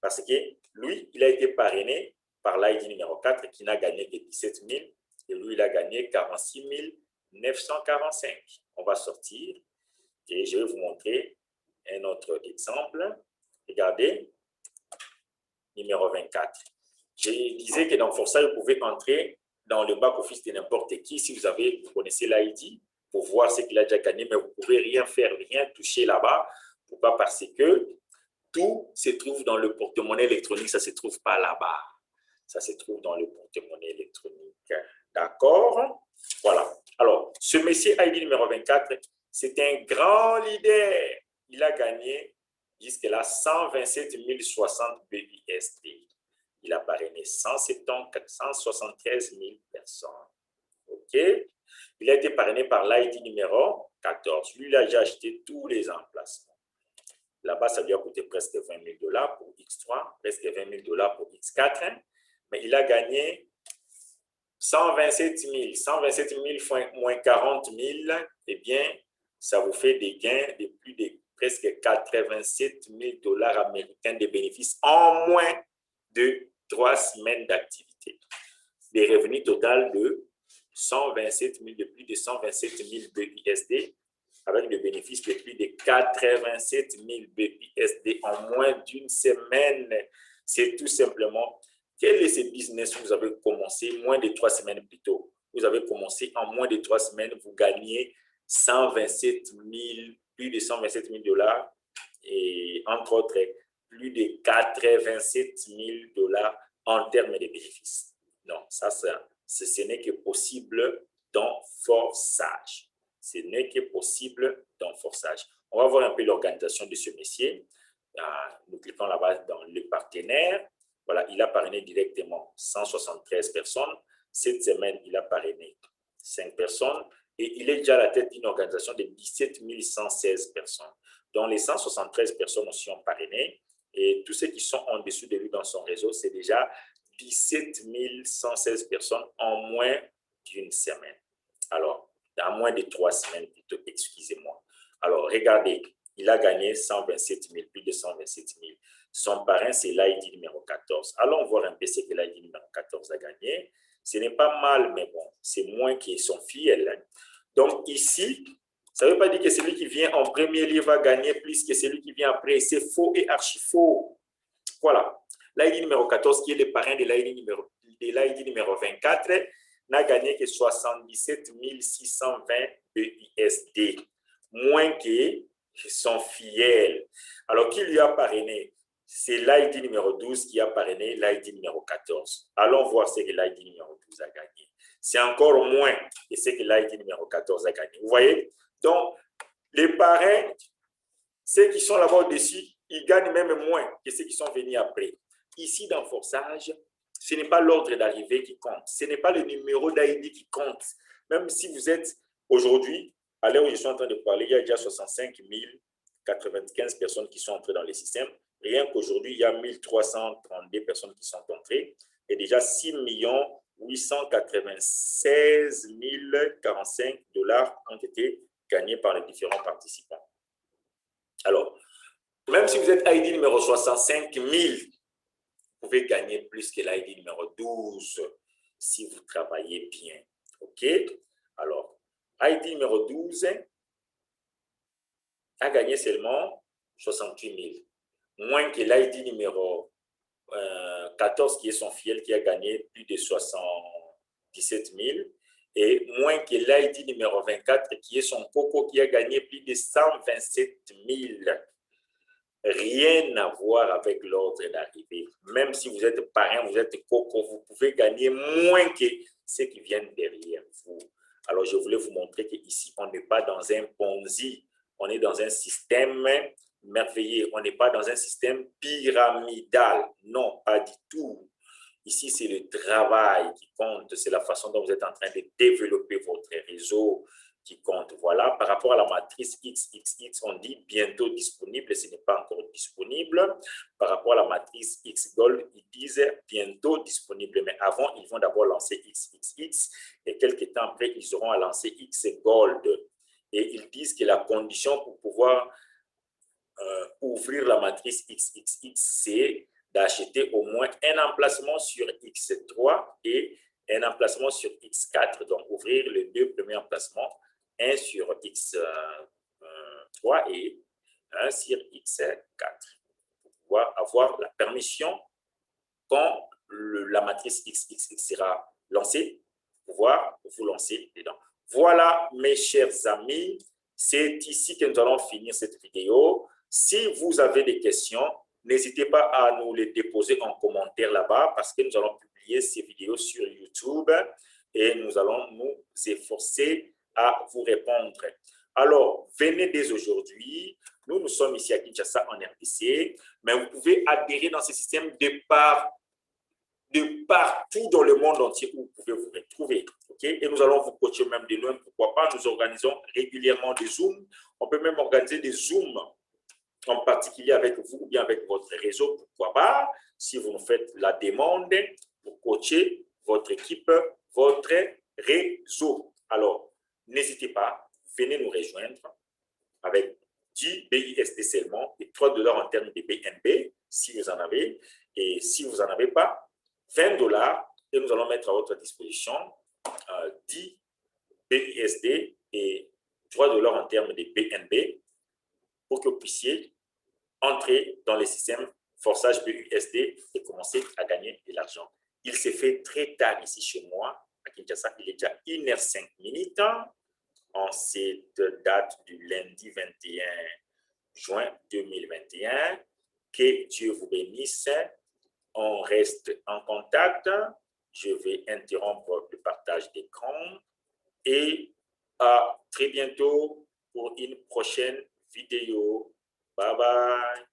Parce que lui, il a été parrainé par l'ID numéro 4 qui n'a gagné que 17 000 et lui, il a gagné 46 945. On va sortir et je vais vous montrer un autre exemple. Regardez, numéro 24. Je disais que dans Forsage, vous pouvez entrer dans le back-office de n'importe qui. Si vous connaissez l'ID, pour voir ce qu'il a déjà gagné, mais vous ne pouvez rien faire, rien toucher là-bas. Pourquoi? Parce que tout se trouve dans le porte-monnaie électronique, ça ne se trouve pas là-bas. Ça se trouve dans le porte-monnaie électronique. D'accord? Voilà. Alors, ce monsieur ID numéro 24, c'est un grand leader. Il a gagné jusque-là 127 060 BUSD. Il a parrainé 173 000 personnes. OK? Il a été parrainé par l'ID numéro 14. Lui, il a déjà acheté tous les emplacements. Là-bas, ça lui a coûté presque 20 000 $ pour X3, presque 20 000 $ pour X4. Mais il a gagné 127 000. 127 000 moins 40 000, eh bien, ça vous fait des gains de plus de presque 87 000 $ américains de bénéfices en moins de 3 semaines d'activité. Des revenus total de 127 000, de plus de 127 000 BUSD, avec des bénéfices de plus de 87 000 BUSD en moins d'une semaine. C'est tout simplement, quel est ce business que vous avez commencé moins de 3 semaines plus tôt? Vous avez commencé en moins de 3 semaines, vous gagnez 127 000, plus de 127 000 $ et entre autres, plus de 87 000 $ en termes de bénéfices. Non, ça, ce n'est que possible dans Forsage. Ce n'est que possible dans Forsage. On va voir un peu l'organisation de ce monsieur. Nous cliquons là-bas dans le partenaire. Voilà, il a parrainé directement 173 personnes. Cette semaine, il a parrainé 5 personnes. Et il est déjà à la tête d'une organisation de 17 116 personnes. Dont les 173 personnes aussi ont parrainé. Et tous ceux qui sont en dessous de lui dans son réseau, c'est déjà 17 116 personnes en moins d'une semaine. Alors, en moins de 3 semaines plutôt, excusez-moi. Alors, regardez, il a gagné 127 000, plus de 127 000. Son parrain, c'est l'ID numéro 14. Allons voir un peu ce que l'ID numéro 14 a gagné. Ce n'est pas mal, mais bon, c'est moins qu'ils sont fidèles. Donc, ici, ça ne veut pas dire que celui qui vient en premier lieu va gagner plus que celui qui vient après. C'est faux et archi-faux. Voilà. L'ID numéro 14, qui est le parrain de l'ID numéro 24, n'a gagné que 77 620 BUSD. moins que son filleul. Alors, qui lui a parrainé? C'est l'ID numéro 12 qui a parrainé l'ID numéro 14. Allons voir ce que l'ID numéro 12 a gagné. C'est encore moins que ce que l'ID numéro 14 a gagné. Vous voyez? Donc, les parrains, ceux qui sont là-bas au-dessus, ils gagnent même moins que ceux qui sont venus après. Ici, dans forçage, ce n'est pas l'ordre d'arrivée qui compte. Ce n'est pas le numéro d'ID qui compte. Même si vous êtes aujourd'hui, à l'heure où je suis en train de parler, il y a déjà 65 095 personnes qui sont entrées dans le système. Rien qu'aujourd'hui, il y a 1332 personnes qui sont entrées et déjà 6 896 045 $ ont été gagnés par les différents participants. Alors, même si vous êtes ID numéro 65 000, vous pouvez gagner plus que l'ID numéro 12 si vous travaillez bien. OK? Alors, ID numéro 12 a gagné seulement 68 000. Moins que l'ID numéro 14, qui est son filleul, qui a gagné plus de 77 000. Et moins que l'ID numéro 24, qui est son coco, qui a gagné plus de 127 000. Rien à voir avec l'ordre d'arrivée. Même si vous êtes parrain, vous êtes coco, vous pouvez gagner moins que ceux qui viennent derrière vous. Alors, je voulais vous montrer qu'ici, on n'est pas dans un Ponzi, on est dans un système merveilleux. On n'est pas dans un système pyramidal. Non, pas du tout. Ici, c'est le travail qui compte. C'est la façon dont vous êtes en train de développer votre réseau qui compte. Voilà, par rapport à la matrice XXX, on dit bientôt disponible, ce n'est pas encore disponible. Par rapport à la matrice X Gold, ils disent bientôt disponible. Mais avant, ils vont d'abord lancer XXX et quelques temps après, ils auront à lancer X Gold. Et ils disent que la condition pour pouvoir ouvrir la matrice XXX, c'est d'acheter au moins un emplacement sur X3 et un emplacement sur X4. Donc, ouvrir les deux premiers emplacements, un sur X3 et un sur X4, pour pouvoir avoir la permission quand la matrice XXX sera lancée, pour pouvoir vous lancer dedans. Voilà, mes chers amis, c'est ici que nous allons finir cette vidéo. Si vous avez des questions, n'hésitez pas à nous les déposer en commentaire là-bas parce que nous allons publier ces vidéos sur YouTube et nous allons nous efforcer à vous répondre. Alors, venez dès aujourd'hui. Nous sommes ici à Kinshasa en RDC, mais vous pouvez adhérer dans ce système de partout dans le monde entier où vous pouvez vous retrouver. Okay? Et nous allons vous coacher même de loin. Pourquoi pas? Nous organisons régulièrement des Zooms. On peut même organiser des Zooms en particulier avec vous ou bien avec votre réseau, pourquoi pas, si vous nous faites la demande pour coacher votre équipe, votre réseau. Alors, n'hésitez pas, venez nous rejoindre avec 10 BISD seulement et 3 $ en termes de BNB, si vous en avez. Et si vous n'en avez pas, 20 $ et nous allons mettre à votre disposition 10 BISD et 3 $ en termes de BNB pour que vous puissiez entrer dans le système forçage BUSD et commencer à gagner de l'argent. Il s'est fait très tard ici chez moi, à Kinshasa. Il est déjà 1h05 en cette date du lundi 21 juin 2021. Que Dieu vous bénisse. On reste en contact. Je vais interrompre le partage d'écran et à très bientôt pour une prochaine vidéo. Bye bye.